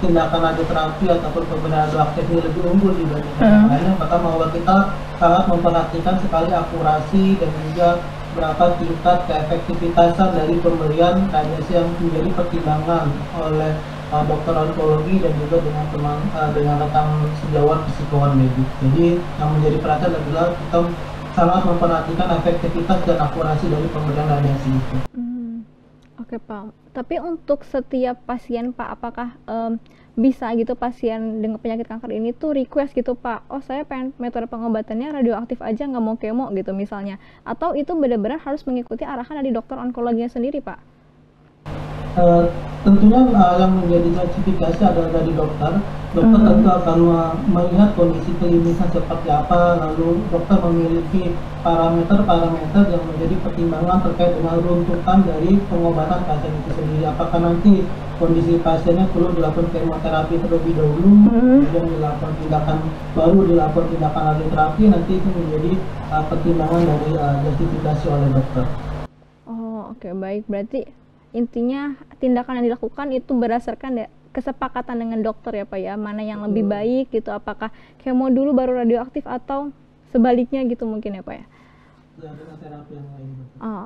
tindakan radioterapi ataupun pemberian radioaktif ini lebih unggul dibandingkan yang lainnya? Maka bahwa kita sangat memperhatikan sekali akurasi dan juga berapa tingkat keefektivitasan dari pemberian radiasi yang menjadi pertimbangan oleh dokter onkologi dan juga dengan rekan sejawat psikolog medik. Jadi yang menjadi perhatian adalah kita sangat memperhatikan efektivitas dan akurasi dari pemberian radiasi itu. Oke Pak, tapi untuk setiap pasien Pak, apakah bisa gitu pasien dengan penyakit kanker ini tuh request gitu Pak, oh saya pengen metode pengobatannya radioaktif aja, nggak mau kemo gitu misalnya, atau itu benar-benar harus mengikuti arahan dari dokter onkologinya sendiri Pak? tentunya yang menjadi sertifikasi adalah dari dokter. Dokter tentu akan melihat kondisi klinisnya seperti apa, lalu dokter memiliki parameter-parameter yang menjadi pertimbangan terkait dengan runtutan dari pengobatan pasien itu sendiri. Apakah nanti kondisi pasiennya perlu dilakukan kemoterapi terlebih dahulu, kemudian dilakukan tindakan baru dilakukan tindakan radioterapi, nanti itu menjadi pertimbangan dari justifikasi oleh dokter. Oh, oke, baik. Berarti intinya tindakan yang dilakukan itu berdasarkan kesepakatan dengan dokter ya Pak ya, mana yang lebih baik gitu, apakah kemo dulu baru radioaktif atau sebaliknya gitu mungkin ya Pak ya. Dengan terapi yang lain.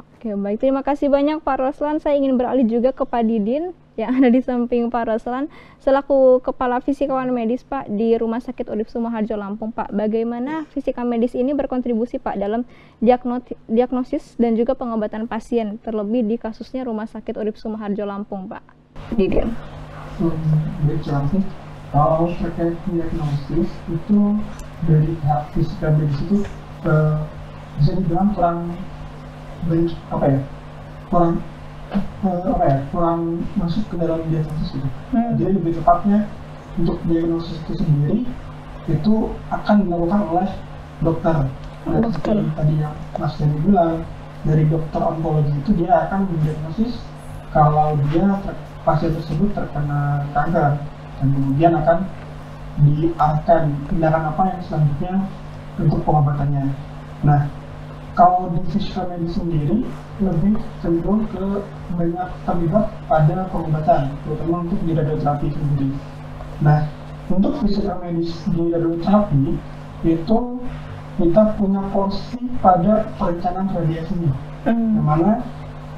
Oke, baik. Terima kasih banyak Pak Roslan. Saya ingin beralih juga ke Pak Didin yang ada di samping Pak Roslan selaku Kepala Fisikawan Medis Pak di Rumah Sakit Urip Sumoharjo Lampung. Pak, bagaimana fisika medis ini berkontribusi Pak dalam diagnosis dan juga pengobatan pasien, terlebih di kasusnya Rumah Sakit Urip Sumoharjo Lampung, Pak Didin? Berjelasnya, kalau terkait diagnosis itu dari pihak fisika medis itu bisa dibilang kurang masuk ke dalam diagnosis itu. Jadi lebih tepatnya untuk diagnosis itu sendiri itu akan dilakukan oleh dokter. Seperti tadi yang Mas Dani bilang, dari dokter onkologi itu dia akan mendiagnosis kalau pasien tersebut terkena kanker, dan kemudian akan diarahkan tindakan apa yang selanjutnya untuk pengobatannya. Nah, kalau di fisika medis sendiri lebih cenderung ke banyak terlibat pada pengobatan, terutama untuk di radioterapi sendiri. Nah, untuk fisika medis di radioterapi itu kita punya porsi pada perencanaan radiasinya, yang mana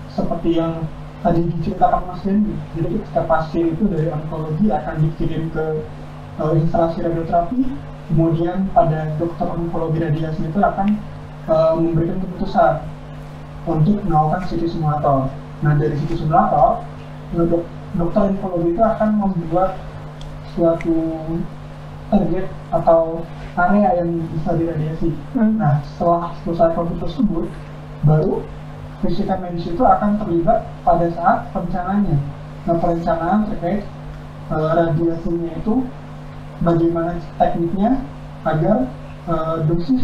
seperti yang tadi diceritakan Mas Dendi, jadi ketika pasien itu dari onkologi akan dikirim ke instalasi radioterapi, kemudian pada dokter onkologi radiasi itu akan memberikan keputusan untuk melakukan CT simulator. Nah, dari CT simulator, dokter onkologi itu akan membuat suatu target atau area yang bisa diradiasi. Nah, setelah selesai proses tersebut, baru fisika medis itu akan terlibat pada saat perencanaannya. Nah, perencanaan terkait radiasinya itu bagaimana tekniknya agar dosis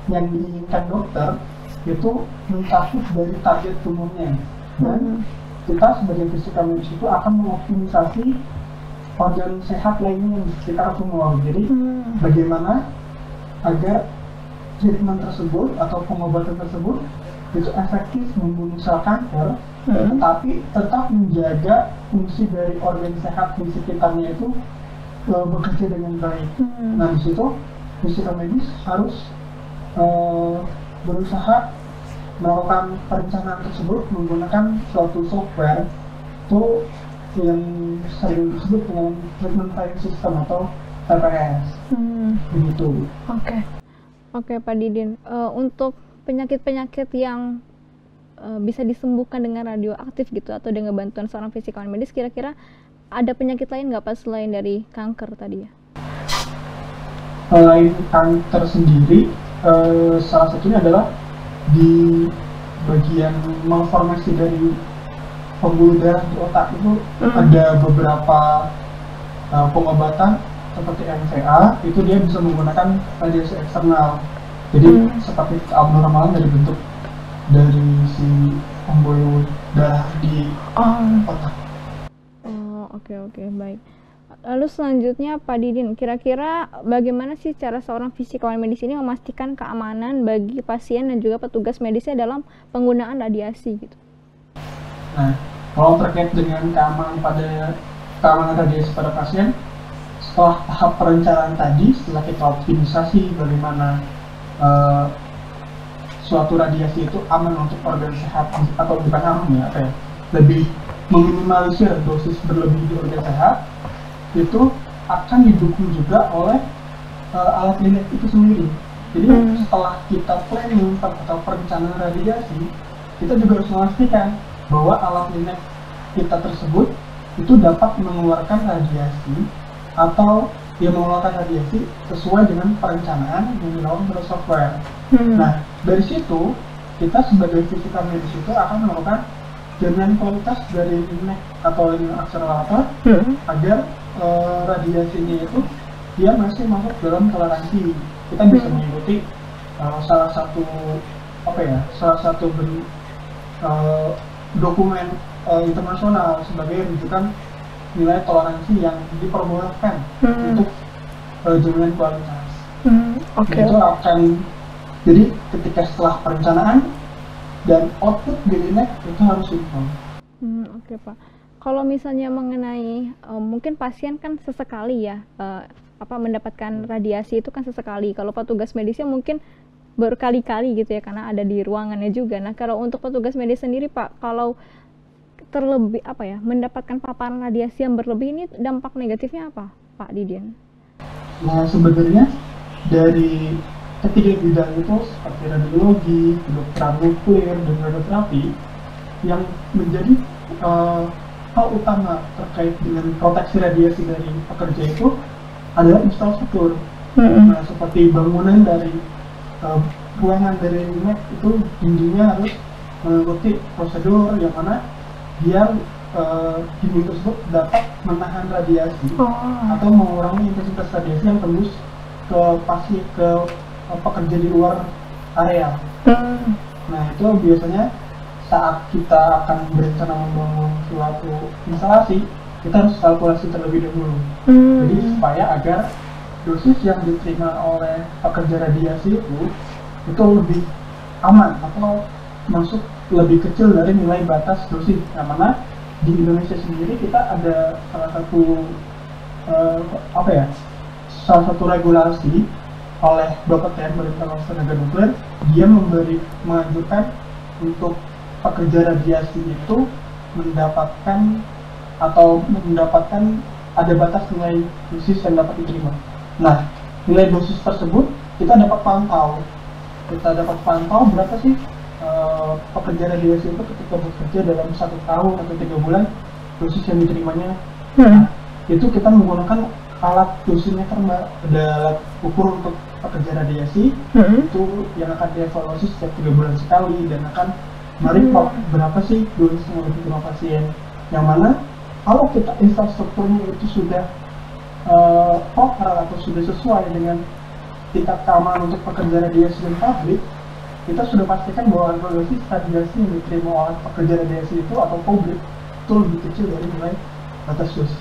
yang diinginkan dokter itu mencakup dari target tumornya. Dan kita sebagai fisika medis itu akan mengoptimisasi organ sehat lainnya yang di sekitar tumor. Jadi bagaimana agar treatment tersebut atau pengobatan tersebut itu efektif membunuh sel kanker, tetapi tetap menjaga fungsi dari organ sehat di sekitarnya itu bekerja dengan baik. Nah, di situ fisika medis harus berusaha melakukan perencanaan tersebut menggunakan suatu software itu yang sering disebut dengan treatment planning system atau TPS. Begitu. Oke, Pak Didin. Untuk penyakit-penyakit yang bisa disembuhkan dengan radioaktif gitu atau dengan bantuan seorang fisikawan medis, kira-kira ada penyakit lain nggak Pak selain dari kanker tadi ya? Selain kanker sendiri, salah satunya adalah di bagian malformasi dari pembuluh darah di otak itu ada beberapa pengobatan seperti MVA, itu dia bisa menggunakan radiasi eksternal. Jadi seperti keabnormalan dari bentuk dari si pembuluh darah di otak. Oke, baik. Lalu selanjutnya Pak Didin, kira-kira bagaimana sih cara seorang fisikawan medis ini memastikan keamanan bagi pasien dan juga petugas medisnya dalam penggunaan radiasi gitu? Nah, kalau terkait dengan keamanan radiasi pada pasien, setelah tahap perencanaan tadi, setelah kita optimisasi bagaimana suatu radiasi itu aman untuk organ sehat, atau bukan aman ya, lebih meminimalisir dosis berlebih di organ sehat, itu akan didukung juga oleh alat linek itu sendiri. Jadi setelah kita planning atau perencanaan radiasi, kita juga harus memastikan bahwa alat linek kita tersebut itu dapat mengeluarkan radiasi atau mengeluarkan radiasi sesuai dengan perencanaan yang dilakukan oleh software. Nah, dari situ kita sebagai fisika medis itu akan melakukan jaminan kualitas dari INEC atau lingkungan akselerator agar radiasinya itu dia masih masuk dalam toleransi. Kita bisa mengikuti salah satu dokumen internasional sebagai rujukan nilai toleransi yang diperbolehkan untuk jaminan kualitas. Itu akan jadi ketika setelah perencanaan dan output di INEC itu harus sinkron. Oke Pak. Kalau misalnya mengenai mungkin pasien kan sesekali ya mendapatkan radiasi itu kan sesekali. Kalau petugas medisnya mungkin berkali-kali gitu ya karena ada di ruangannya juga. Nah kalau untuk petugas medis sendiri Pak, kalau terlebih mendapatkan paparan radiasi yang berlebih ini dampak negatifnya apa Pak Didin? Nah sebenarnya dari ketiga bidang itu seperti radiologi, kedokteran nuklir, dan radioterapi yang menjadi hal utama terkait dengan proteksi radiasi dari pekerja itu adalah infrastruktur. Nah, seperti bangunan dari ruangan dari INEC itu dindingnya harus mengikuti prosedur yang mana biar dinding tersebut dapat menahan radiasi atau mengurangi intensitas radiasi yang tembus ke pekerja di luar area. Nah itu biasanya saat kita akan berencana membangun suatu instalasi, kita harus kalkulasi terlebih dahulu. Jadi supaya agar dosis yang diterima oleh pekerja radiasi itu lebih aman atau masuk lebih kecil dari nilai batas dosis. Nah, mana di Indonesia sendiri kita ada salah satu regulasi oleh Bapeten, Badan Pengawas Tenaga Nuklir, dia menganjurkan untuk pekerja radiasi itu mendapatkan ada batas nilai dosis yang dapat diterima. Nah, nilai dosis tersebut kita dapat pantau berapa sih pekerja radiasi itu ketika bekerja dalam 1 tahun atau 3 bulan dosis yang diterimanya. Nah, itu kita menggunakan alat dosimeter, ada alat ukur untuk pekerja radiasi itu yang akan dievaluasi setiap 3 bulan sekali dan akan mereport berapa sih dosis yang diterima pasien. Yang mana kalau kita infrastrukturnya itu sudah proper atau sudah sesuai dengan tingkat keamanan untuk pekerja radiasi dan pabrik, kita sudah pastikan bahwa dosis radiasi yang diterima oleh pekerja radiasi itu atau publik itu lebih kecil dari nilai batas dosis.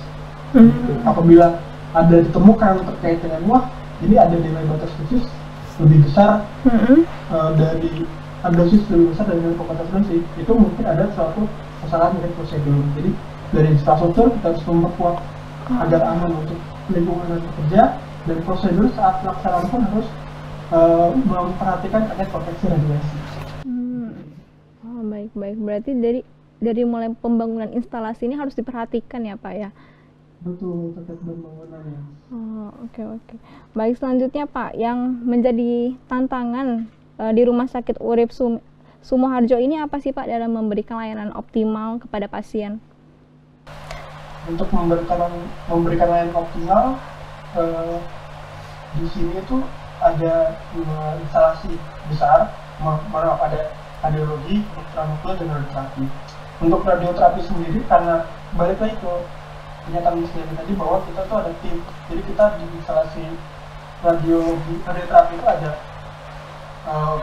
Apabila ada ditemukan terkait dengan jadi ada nilai batas dosis lebih besar dari dosis lebih besar dari nilai batas dosis, itu mungkin ada suatu kesalahan dari prosedur. Jadi dari infrastruktur kita harus memperkuat agar aman untuk lingkungan dan pekerja, dan prosedur saat pelaksanaan pun harus memperhatikan terkait proteksi radiasi. Baik. Berarti dari mulai pembangunan instalasi ini harus diperhatikan ya Pak ya? Betul, terkait pembangunannya. Oke. Baik, selanjutnya Pak, yang menjadi tantangan di Rumah Sakit Urip Sumoharjo ini apa sih Pak dalam memberikan layanan optimal kepada pasien? Untuk memberikan layanan optimal, di sini itu ada 2 instalasi besar, ada radiologi, kedokteran nuklir, dan radioterapi. Untuk radioterapi sendiri, karena balik lagi ke pernyataan Mas Devi tadi bahwa kita tuh ada tim, jadi kita di instalasi radioterapi itu ada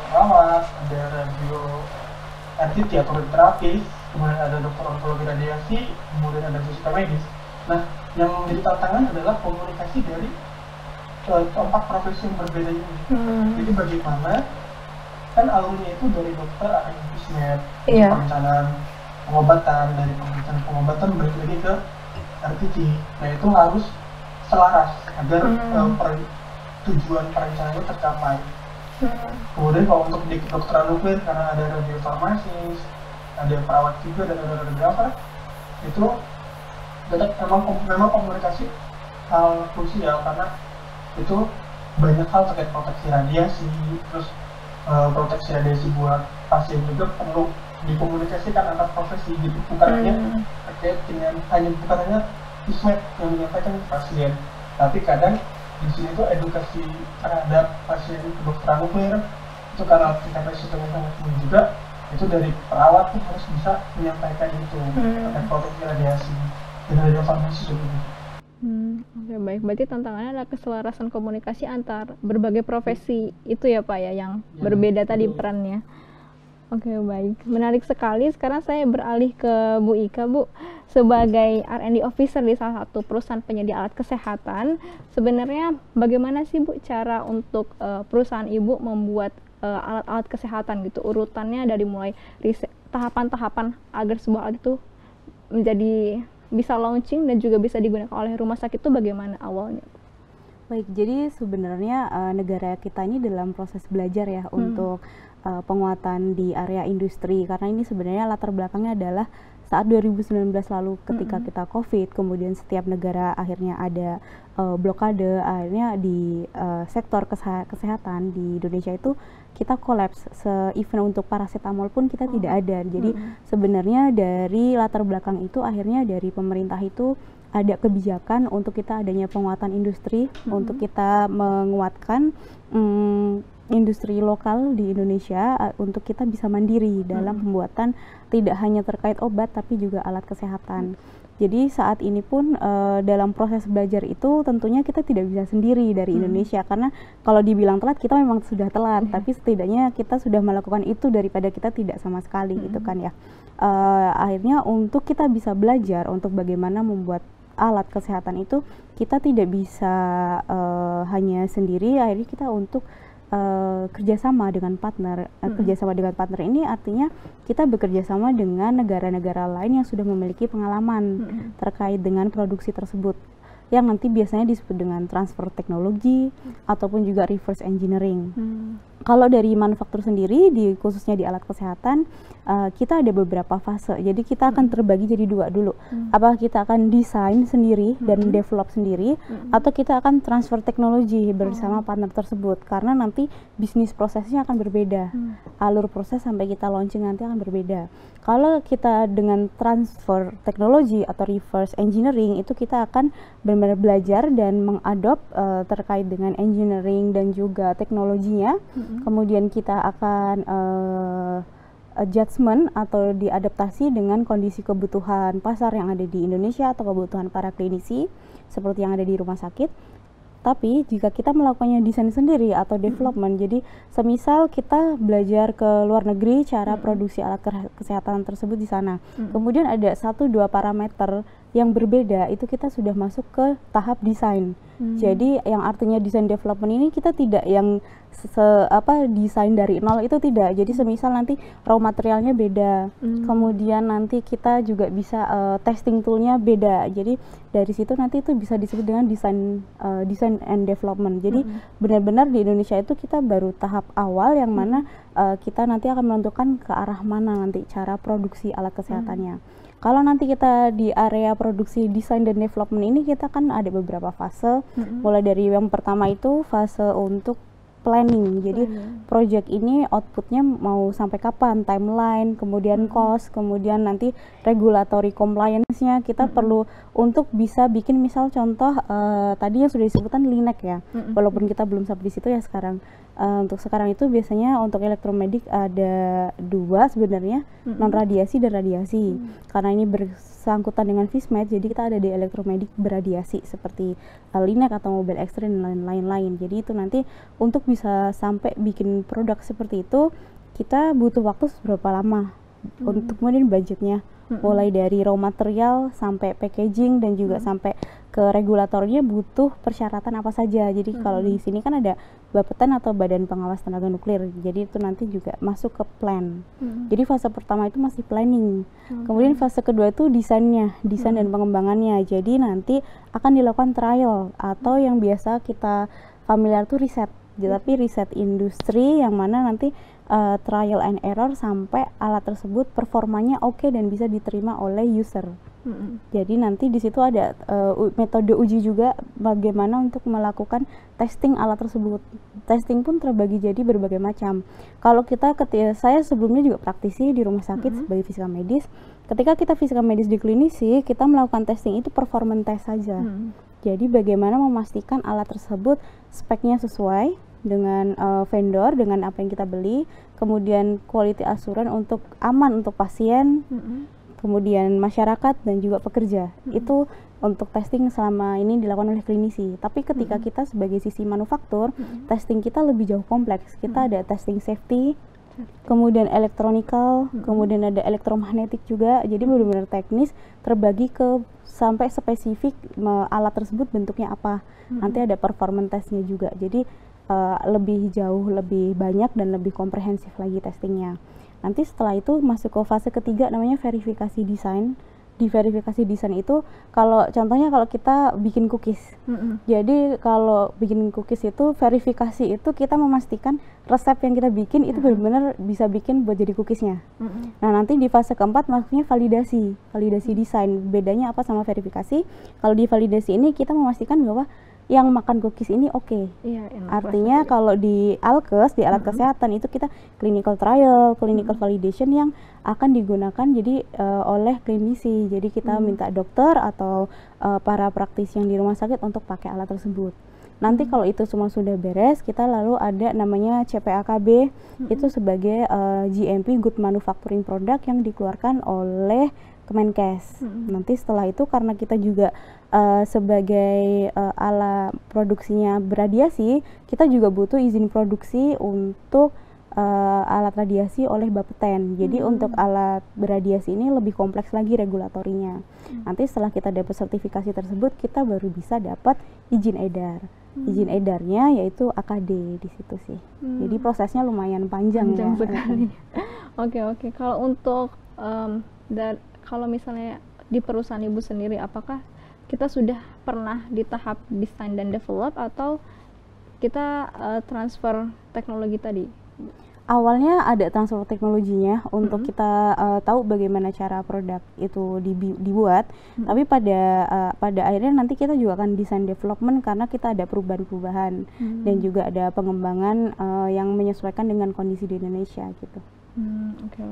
perawat, ada radio RTT atau radioterapis, kemudian ada dokter onkologi radiasi, kemudian ada fisika medis. Nah, yang menjadi tantangan adalah komunikasi dari keempat profesi yang berbeda ini. Jadi bagaimana kan alurnya itu dari dokter akan fismed, perencanaan pengobatan, dari perencanaan pengobatan balik lagi ke RTT. Nah, itu harus selaras agar tujuan perencanaan itu tercapai. Kemudian kalau untuk di kedokteran nuklir, karena ada radiofarmasis, ada perawat juga, dan ada radiografer, itu memang komunikasi hal krusial, karena itu banyak hal terkait proteksi radiasi, terus proteksi radiasi buat pasien juga perlu dikomunikasikan antar profesi, gitu. Bukan hanya terkait dengan bukan hanya fismed yang menyampaikan ke pasien, tapi kadang di sini tuh edukasi terhadap pasien kedokteran nuklir itu karena tingkat resikonya sangat tinggi juga, itu dari perawat tuh harus bisa menyampaikan itu terkait produk radiasi, dan radiofarmasi juga. Oke, baik. Berarti tantangannya adalah keselarasan komunikasi antar berbagai profesi itu ya Pak ya, yang berbeda tadi perannya. Oke, baik. Menarik sekali. Sekarang saya beralih ke Bu Ika, Bu. Sebagai R&D Officer di salah satu perusahaan penyedia alat kesehatan, sebenarnya bagaimana sih Bu cara untuk perusahaan Ibu membuat alat-alat kesehatan gitu, urutannya dari mulai riset, tahapan-tahapan agar sebuah alat itu menjadi bisa launching dan juga bisa digunakan oleh rumah sakit itu bagaimana awalnya? Baik, jadi sebenarnya negara kita ini dalam proses belajar ya untuk penguatan di area industri, karena ini sebenarnya latar belakangnya adalah saat 2019 lalu ketika kita COVID, kemudian setiap negara akhirnya ada blokade, akhirnya di sektor kesehatan di Indonesia itu kita kolaps, se-event untuk paracetamol pun kita tidak ada. Jadi sebenarnya dari latar belakang itu akhirnya dari pemerintah itu ada kebijakan untuk kita adanya penguatan industri, untuk kita menguatkan industri lokal di Indonesia untuk kita bisa mandiri dalam pembuatan tidak hanya terkait obat tapi juga alat kesehatan. Jadi saat ini pun dalam proses belajar itu tentunya kita tidak bisa sendiri dari Indonesia, karena kalau dibilang telat kita memang sudah telat, tapi setidaknya kita sudah melakukan itu daripada kita tidak sama sekali gitu kan ya. Akhirnya untuk kita bisa belajar untuk bagaimana membuat alat kesehatan itu kita tidak bisa hanya sendiri, akhirnya kita untuk kerjasama dengan partner. Kerjasama dengan partner ini artinya kita bekerja sama dengan negara-negara lain yang sudah memiliki pengalaman terkait dengan produksi tersebut, yang nanti biasanya disebut dengan transfer teknologi ataupun juga reverse engineering. Kalau dari manufaktur sendiri, khususnya di alat kesehatan, kita ada beberapa fase. Jadi kita akan terbagi jadi dua dulu. Apakah kita akan desain sendiri dan develop sendiri, atau kita akan transfer teknologi bersama partner tersebut. Karena nanti bisnis prosesnya akan berbeda. Alur proses sampai kita launching nanti akan berbeda. Kalau kita dengan transfer teknologi atau reverse engineering, itu kita akan benar-benar belajar dan mengadop terkait dengan engineering dan juga teknologinya. Kemudian kita akan adjustment atau diadaptasi dengan kondisi kebutuhan pasar yang ada di Indonesia atau kebutuhan para klinisi seperti yang ada di rumah sakit. Tapi jika kita melakukannya desain sendiri atau development, jadi semisal kita belajar ke luar negeri cara produksi alat kesehatan tersebut di sana, kemudian ada 1-2 parameter yang berbeda, itu kita sudah masuk ke tahap desain. Jadi yang artinya desain development ini kita tidak yang desain dari nol, itu tidak. Jadi semisal nanti raw materialnya beda, kemudian nanti kita juga bisa testing toolnya beda. Jadi dari situ nanti itu bisa disebut dengan design and development. Jadi benar-benar di Indonesia itu kita baru tahap awal yang mana kita nanti akan menentukan ke arah mana nanti cara produksi alat kesehatannya. Kalau nanti kita di area produksi desain dan development ini, kita kan ada beberapa fase. Mulai dari yang pertama itu fase untuk planning. Jadi project ini outputnya mau sampai kapan, timeline, kemudian cost, kemudian nanti regulatory compliance-nya kita perlu untuk bisa bikin misal contoh tadi yang sudah disebutkan LINEC ya. Walaupun kita belum sampai di situ ya sekarang. Untuk sekarang itu biasanya untuk elektromedik ada 2 sebenarnya, non radiasi dan radiasi. Karena ini bersangkutan dengan FISMED, jadi kita ada di elektromedik beradiasi seperti LINEC atau Mobile X-ray dan lain-lain. Jadi itu nanti untuk bisa sampai bikin produk seperti itu, kita butuh waktu berapa lama untuk kemudian budgetnya. Mulai dari raw material sampai packaging dan juga sampai ke regulatornya butuh persyaratan apa saja. Jadi kalau di sini kan ada Bapeten atau Badan Pengawas Tenaga Nuklir. Jadi itu nanti juga masuk ke plan. Jadi fase pertama itu masih planning. Kemudian fase kedua itu desainnya, desain dan pengembangannya. Jadi nanti akan dilakukan trial atau yang biasa kita familiar tuh riset. Tapi riset industri yang mana nanti trial and error sampai alat tersebut performanya oke dan bisa diterima oleh user. Jadi nanti di situ ada metode uji juga bagaimana untuk melakukan testing alat tersebut. Testing pun terbagi jadi berbagai macam. Kalau saya sebelumnya juga praktisi di rumah sakit sebagai fisika medis. Ketika kita fisika medis di klinisi, kita melakukan testing itu performance test saja. Jadi bagaimana memastikan alat tersebut speknya sesuai, dengan vendor, dengan apa yang kita beli, kemudian quality assurance untuk aman untuk pasien, kemudian masyarakat dan juga pekerja. Itu untuk testing selama ini dilakukan oleh klinisi. Tapi ketika kita sebagai sisi manufaktur, testing kita lebih jauh kompleks. Kita ada testing safety, kemudian elektronikal, kemudian ada elektromagnetik juga. Jadi benar-benar teknis, terbagi ke sampai spesifik alat tersebut bentuknya apa. Nanti ada performance testnya juga. Jadi lebih jauh, lebih banyak dan lebih komprehensif lagi testingnya. Nanti setelah itu masuk ke fase ketiga namanya verifikasi desain. Di verifikasi desain itu contohnya kalau kita bikin cookies. Jadi kalau bikin cookies itu verifikasi itu kita memastikan resep yang kita bikin itu benar-benar bisa bikin buat jadi cookiesnya. Nah, nanti di fase keempat maksudnya validasi desain. Bedanya apa sama verifikasi? Kalau di validasi ini kita memastikan bahwa yang makan cookies ini oke. Artinya kalau di Alkes, di alat kesehatan itu kita clinical trial, clinical validation yang akan digunakan jadi oleh klinisi. Jadi kita minta dokter atau para praktis yang di rumah sakit untuk pakai alat tersebut. Nanti kalau itu semua sudah beres, kita lalu ada namanya CPAKB, itu sebagai GMP Good Manufacturing Product yang dikeluarkan oleh Kemenkes. Nanti setelah itu karena kita juga sebagai alat produksinya beradiasi, kita juga butuh izin produksi untuk alat radiasi oleh Bapeten. Jadi untuk alat beradiasi ini lebih kompleks lagi regulatorinya. Nanti setelah kita dapat sertifikasi tersebut, kita baru bisa dapat izin edar. Izin edarnya yaitu AKD di situ sih. Jadi prosesnya lumayan panjang ya. Sekali. Oke. Kalau untuk kalau misalnya di perusahaan Ibu sendiri, apakah kita sudah pernah di tahap desain dan develop atau kita transfer teknologi tadi? Awalnya ada transfer teknologinya untuk kita tahu bagaimana cara produk itu dibuat, tapi pada akhirnya nanti kita juga akan desain development karena kita ada perubahan-perubahan dan juga ada pengembangan yang menyesuaikan dengan kondisi di Indonesia gitu. Oke.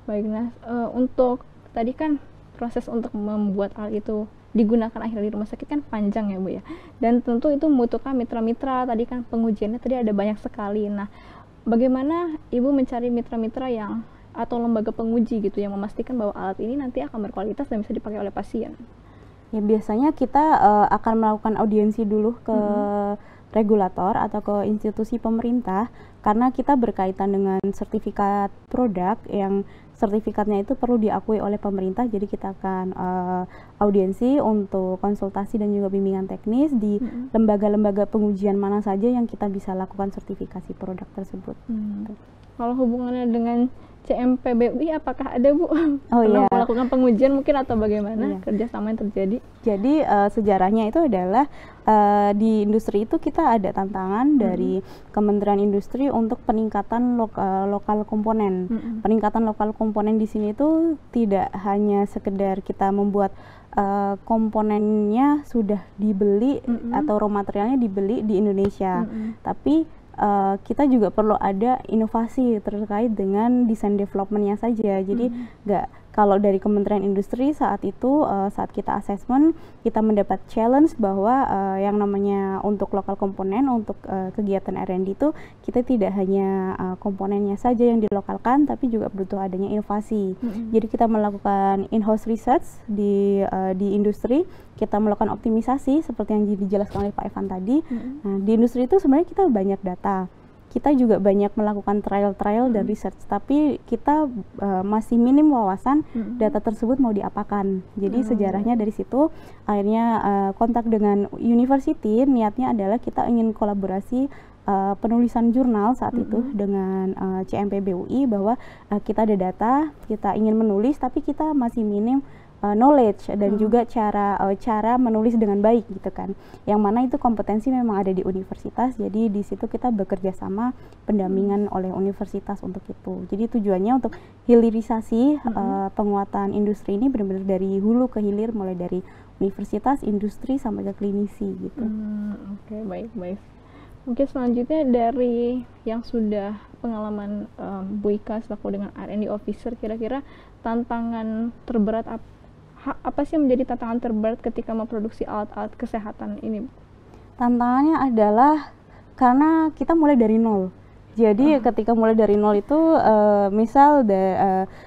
Baik, nah untuk tadi kan proses untuk membuat alat itu digunakan akhirnya di rumah sakit kan panjang ya Bu ya, dan tentu itu membutuhkan mitra-mitra. Tadi kan pengujiannya tadi ada banyak sekali. Nah, bagaimana Ibu mencari mitra-mitra yang atau lembaga penguji gitu yang memastikan bahwa alat ini nanti akan berkualitas dan bisa dipakai oleh pasien? Ya biasanya kita akan melakukan audiensi dulu ke regulator atau ke institusi pemerintah karena kita berkaitan dengan sertifikat produk yang sertifikatnya itu perlu diakui oleh pemerintah. Jadi kita akan audiensi untuk konsultasi dan juga bimbingan teknis di lembaga-lembaga pengujian mana saja yang kita bisa lakukan sertifikasi produk tersebut. Kalau hubungannya dengan CMPBUI apakah ada Bu? Pernah melakukan pengujian mungkin atau bagaimana kerjasama yang terjadi? Jadi sejarahnya itu adalah di industri itu kita ada tantangan dari Kementerian Industri untuk peningkatan lokal komponen. Peningkatan lokal komponen di sini itu tidak hanya sekedar kita membuat komponennya sudah dibeli atau raw materialnya dibeli di Indonesia, tapi kita juga perlu ada inovasi terkait dengan desain developmentnya saja. Jadi kalau dari Kementerian Industri saat itu saat kita assessment kita mendapat challenge bahwa yang namanya untuk lokal komponen untuk kegiatan R&D itu kita tidak hanya komponennya saja yang dilokalkan tapi juga butuh adanya inovasi. Jadi kita melakukan in-house research di industri, kita melakukan optimisasi seperti yang dijelaskan oleh Pak Evan tadi. Nah, di industri itu sebenarnya kita banyak data. Kita juga banyak melakukan trial dan research, tapi kita masih minim wawasan data tersebut mau diapakan. Jadi sejarahnya dari situ akhirnya kontak dengan university, niatnya adalah kita ingin kolaborasi penulisan jurnal saat itu dengan CMPBUI bahwa kita ada data, kita ingin menulis tapi kita masih minim knowledge dan juga cara menulis dengan baik gitu kan, yang mana itu kompetensi memang ada di universitas. Jadi di situ kita bekerja sama pendampingan oleh universitas untuk itu. Jadi tujuannya untuk hilirisasi penguatan industri ini benar-benar dari hulu ke hilir, mulai dari universitas, industri sampai ke klinisi gitu. Oke, baik. Mungkin selanjutnya dari yang sudah pengalaman Bu Ika selaku dengan R&D officer, kira-kira tantangan terberat apa sih yang menjadi tantangan terberat ketika memproduksi alat-alat kesehatan ini? Tantangannya adalah karena kita mulai dari nol. Jadi ketika mulai dari nol itu misal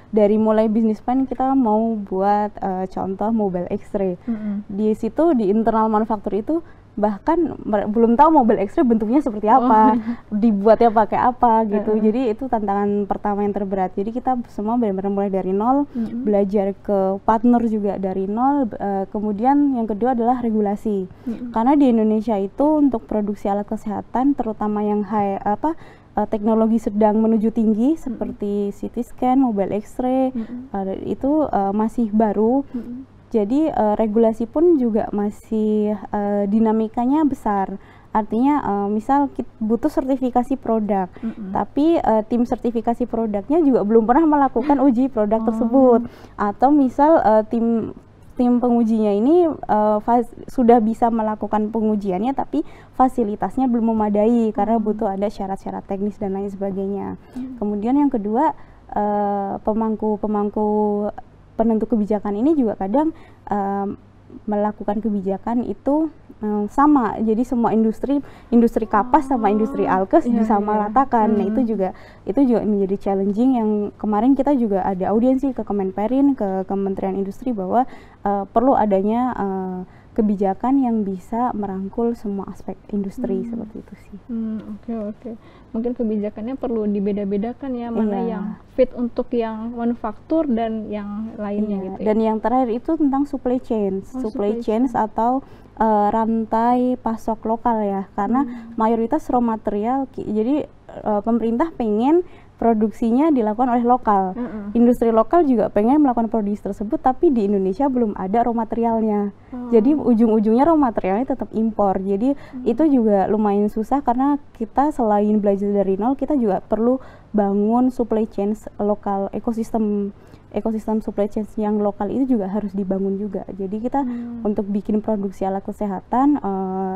dari mulai bisnis plan kita mau buat contoh mobile X-ray. Di situ di internal manufaktur itu bahkan belum tahu mobile X-ray bentuknya seperti apa, dibuatnya pakai apa gitu. Jadi itu tantangan pertama yang terberat. Jadi kita semua benar-benar mulai dari nol, belajar ke partner juga dari nol. Kemudian yang kedua adalah regulasi. Karena di Indonesia itu untuk produksi alat kesehatan terutama yang teknologi sedang menuju tinggi seperti CT scan, mobile X-ray itu masih baru. Jadi regulasi pun juga masih dinamikanya besar. Artinya misal kita butuh sertifikasi produk, tapi tim sertifikasi produknya juga belum pernah melakukan uji produk tersebut. Atau misal tim pengujinya ini sudah bisa melakukan pengujiannya, tapi fasilitasnya belum memadai karena butuh ada syarat-syarat teknis dan lain sebagainya. Kemudian yang kedua, pemangku penentu kebijakan ini juga kadang melakukan kebijakan itu sama. Jadi semua industri kapas sama industri alkes disamaratakan. Nah, itu juga menjadi challenging yang kemarin kita juga ada audiensi ke Kemenperin, ke Kementerian Industri bahwa perlu adanya kebijakan yang bisa merangkul semua aspek industri seperti itu sih. Oke. Mungkin kebijakannya perlu dibeda-bedakan ya, mana yang fit untuk yang manufaktur dan yang lainnya gitu ya. Dan yang terakhir itu tentang supply chain. Supply chain atau rantai pasok lokal ya. Karena mayoritas raw material, jadi pemerintah pengen produksinya dilakukan oleh lokal. Industri lokal juga pengen melakukan produksi tersebut, tapi di Indonesia belum ada raw materialnya. Jadi ujung-ujungnya raw materialnya tetap impor. Jadi itu juga lumayan susah karena kita selain belajar dari nol, kita juga perlu bangun supply chain lokal, ekosistem supply chain yang lokal itu juga harus dibangun juga. Jadi kita untuk bikin produksi alat kesehatan,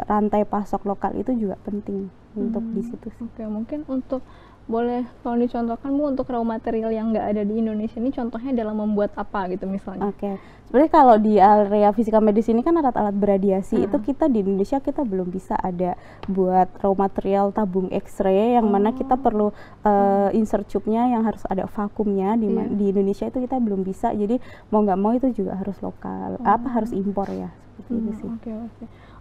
rantai pasok lokal itu juga penting untuk di situ. Oke, mungkin untuk boleh kalau dicontohkan Bu untuk raw material yang nggak ada di Indonesia ini contohnya dalam membuat apa gitu misalnya? Oke. Sebenarnya kalau di area fisika medis ini kan alat-alat beradiasi itu kita di Indonesia kita belum bisa ada buat raw material tabung X-ray yang mana kita perlu insert tube-nya yang harus ada vakumnya di Indonesia itu kita belum bisa. Jadi mau nggak mau itu juga harus lokal, harus impor ya seperti itu sih.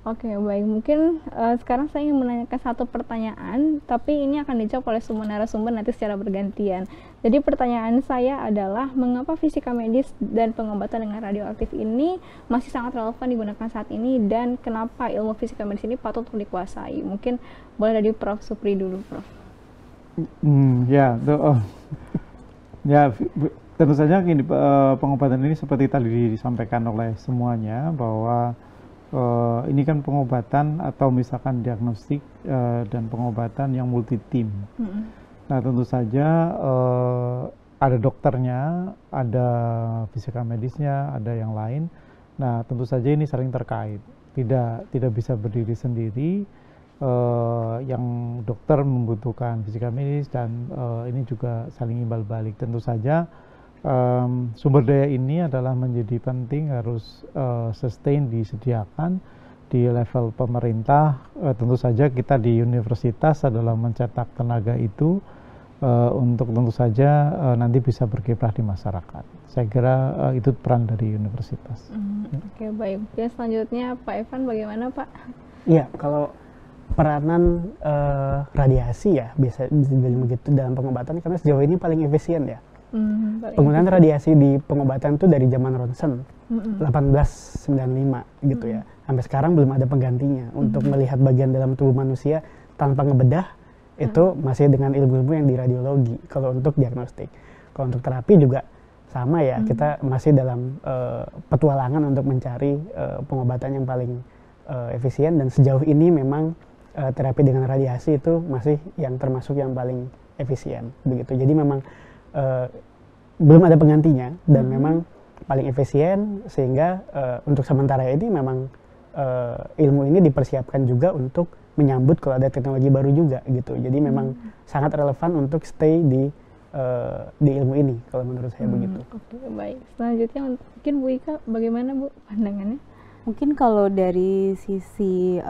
Oke, baik. Mungkin sekarang saya ingin menanyakan satu pertanyaan, tapi ini akan dijawab oleh semua narasumber nanti secara bergantian. Jadi pertanyaan saya adalah, mengapa fisika medis dan pengobatan dengan radioaktif ini masih sangat relevan digunakan saat ini, dan kenapa ilmu fisika medis ini patut untuk dikuasai? Mungkin boleh dari Prof. Supri dulu, Prof. Tentu saja gini, pengobatan ini seperti tadi disampaikan oleh semuanya bahwa ini kan pengobatan atau misalkan diagnostik dan pengobatan yang multi tim. Nah, tentu saja ada dokternya, ada fisika medisnya, ada yang lain. Nah, tentu saja ini saling terkait. Tidak bisa berdiri sendiri. Yang dokter membutuhkan fisika medis dan ini juga saling imbal balik. Tentu saja sumber daya ini adalah menjadi penting, harus sustain, disediakan di level pemerintah. Tentu saja kita di universitas adalah mencetak tenaga itu untuk tentu saja nanti bisa berkiprah di masyarakat. Saya kira itu peran dari universitas. Oke, baik. Ya, selanjutnya Pak Evan bagaimana Pak? Iya, kalau peranan radiasi ya bisa dibilang begitu dalam pengobatan karena sejauh ini paling efisien ya. Penggunaan radiasi di pengobatan itu dari zaman ronsen 1895 gitu ya, sampai sekarang belum ada penggantinya. Untuk melihat bagian dalam tubuh manusia tanpa ngebedah itu masih dengan ilmu-ilmu yang di radiologi kalau untuk diagnostik. Kalau untuk terapi juga sama ya, kita masih dalam petualangan untuk mencari pengobatan yang paling efisien, dan sejauh ini memang terapi dengan radiasi itu masih yang termasuk yang paling efisien begitu. Jadi memang belum ada penggantinya dan memang paling efisien, sehingga untuk sementara ini memang ilmu ini dipersiapkan juga untuk menyambut kalau ada teknologi baru juga gitu. Jadi memang sangat relevan untuk stay di ilmu ini kalau menurut saya begitu. Oke, baik. Selanjutnya mungkin Bu Ika bagaimana Bu pandangannya? Mungkin kalau dari sisi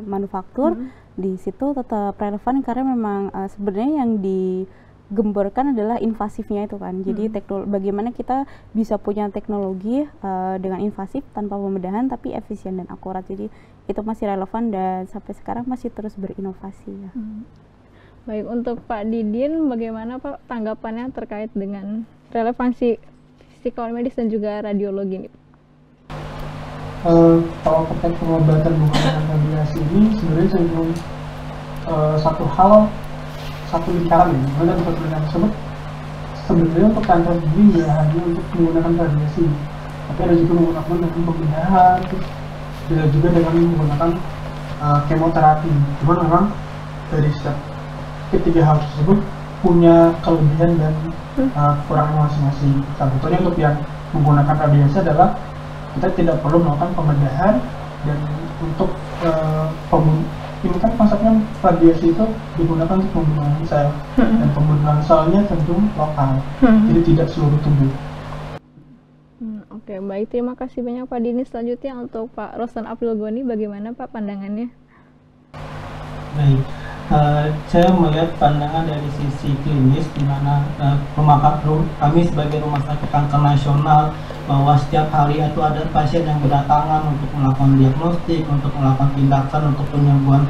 manufaktur di situ tetap relevan karena memang sebenarnya yang digemborkan adalah invasifnya itu kan. Jadi bagaimana kita bisa punya teknologi dengan invasif tanpa pembedahan tapi efisien dan akurat. Jadi itu masih relevan dan sampai sekarang masih terus berinovasi ya. Baik, untuk Pak Didin, bagaimana Pak tanggapannya terkait dengan relevansi physical medis dan juga radiologi nih? Kalau terkait pengobatan menggunakan radiasi ini sebenarnya cenderung satu lingkaran ya, dimana di satu lingkaran tersebut sebenarnya untuk kanker sendiri nggak hanya untuk menggunakan radiasi, tapi ada juga menggunakan dengan pembedahan, dan juga dengan menggunakan kemoterapi. Cuman memang dari setiap ketiga hal tersebut punya kelebihan dan kekurangan masing-masing. Salah satunya untuk yang menggunakan radiasi adalah kita tidak perlu melakukan pembedahan, dan untuk ini kan konsepnya radiasi itu digunakan untuk pembunuhan sel, dan pembunuhan selnya tentu lokal, jadi tidak seluruh tubuh. Oke, baik, terima kasih banyak Pak Dini. Selanjutnya untuk Pak Roslan Abdul Ghani, bagaimana Pak pandangannya? Baik, saya melihat pandangan dari sisi klinis, di mana kami sebagai Rumah Sakit Kanker Nasional bahwa setiap hari itu ada pasien yang berdatangan untuk melakukan diagnostik, untuk melakukan tindakan untuk penyembuhan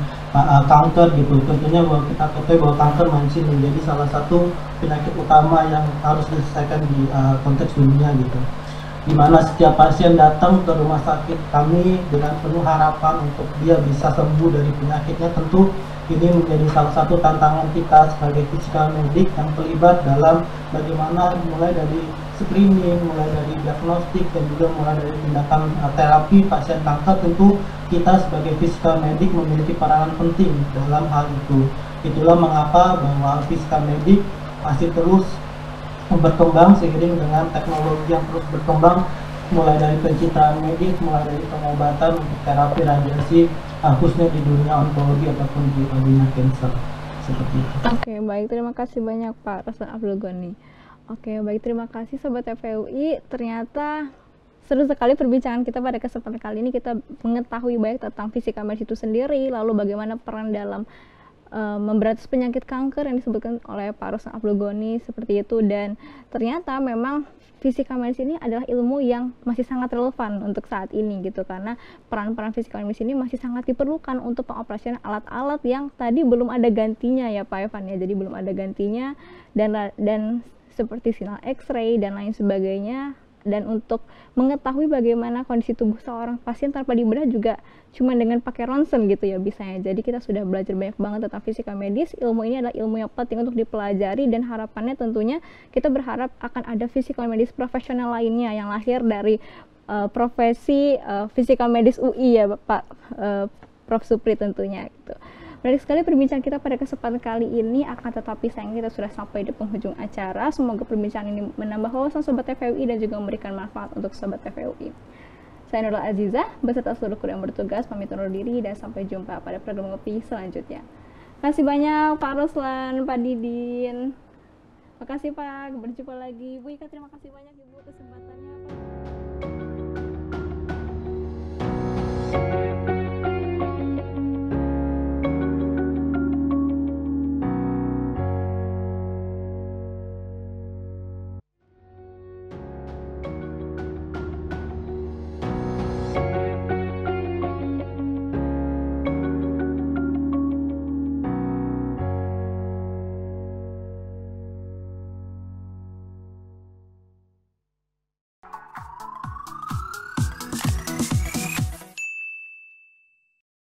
kanker gitu. Tentunya bahwa kita ketahui bahwa kanker masih menjadi salah satu penyakit utama yang harus diselesaikan di konteks dunia gitu. Di mana setiap pasien datang ke rumah sakit kami dengan penuh harapan untuk dia bisa sembuh dari penyakitnya. Tentu ini menjadi salah satu tantangan kita sebagai physical medik yang terlibat dalam bagaimana mulai dari screening, mulai dari diagnostik, dan juga mulai dari tindakan terapi pasien kanker. Tentu kita sebagai physical medik memiliki peranan penting dalam hal itu. Itulah mengapa bahwa physical medik masih terus berkembang seiring dengan teknologi yang terus berkembang, mulai dari pencitraan medis, mulai dari pengobatan untuk terapi radiasi, khususnya di dunia onkologi ataupun di dunia cancer, seperti itu. Oke, baik, terima kasih banyak Pak Roslan Abdul Ghani. Oke, baik, terima kasih Sobat FEUI. Ternyata seru sekali perbincangan kita pada kesempatan kali ini. Kita mengetahui banyak tentang physical medis itu sendiri, lalu bagaimana peran dalam memberantas penyakit kanker yang disebutkan oleh Pak Roslan Abdul Ghani seperti itu. Dan ternyata memang physical medis ini adalah ilmu yang masih sangat relevan untuk saat ini gitu, karena peran-peran physical medis ini masih sangat diperlukan untuk pengoperasian alat-alat yang tadi belum ada gantinya ya Pak Evan ya. Jadi belum ada gantinya, dan seperti sinyal X-ray dan lain sebagainya. Dan untuk mengetahui bagaimana kondisi tubuh seorang pasien tanpa dibedah juga cuma dengan pakai ronsen gitu ya bisanya. Jadi kita sudah belajar banyak banget tentang physical medis. Ilmu ini adalah ilmu yang penting untuk dipelajari, dan harapannya tentunya kita berharap akan ada physical medis profesional lainnya yang lahir dari profesi physical medis UI ya Pak Prof. Supri tentunya gitu. Menarik sekali perbincangan kita pada kesempatan kali ini, akan tetapi sayang kita sudah sampai di penghujung acara. Semoga perbincangan ini menambah wawasan Sobat FEUI dan juga memberikan manfaat untuk Sobat FEUI. Saya Nurul Azizah, beserta seluruh kru yang bertugas, pamit undur diri dan sampai jumpa pada program ngopi selanjutnya. Terima kasih banyak Pak Roslan, Pak Didin. Makasih Pak, berjumpa lagi. Bu Ika, terima kasih banyak Ibu kesempatannya.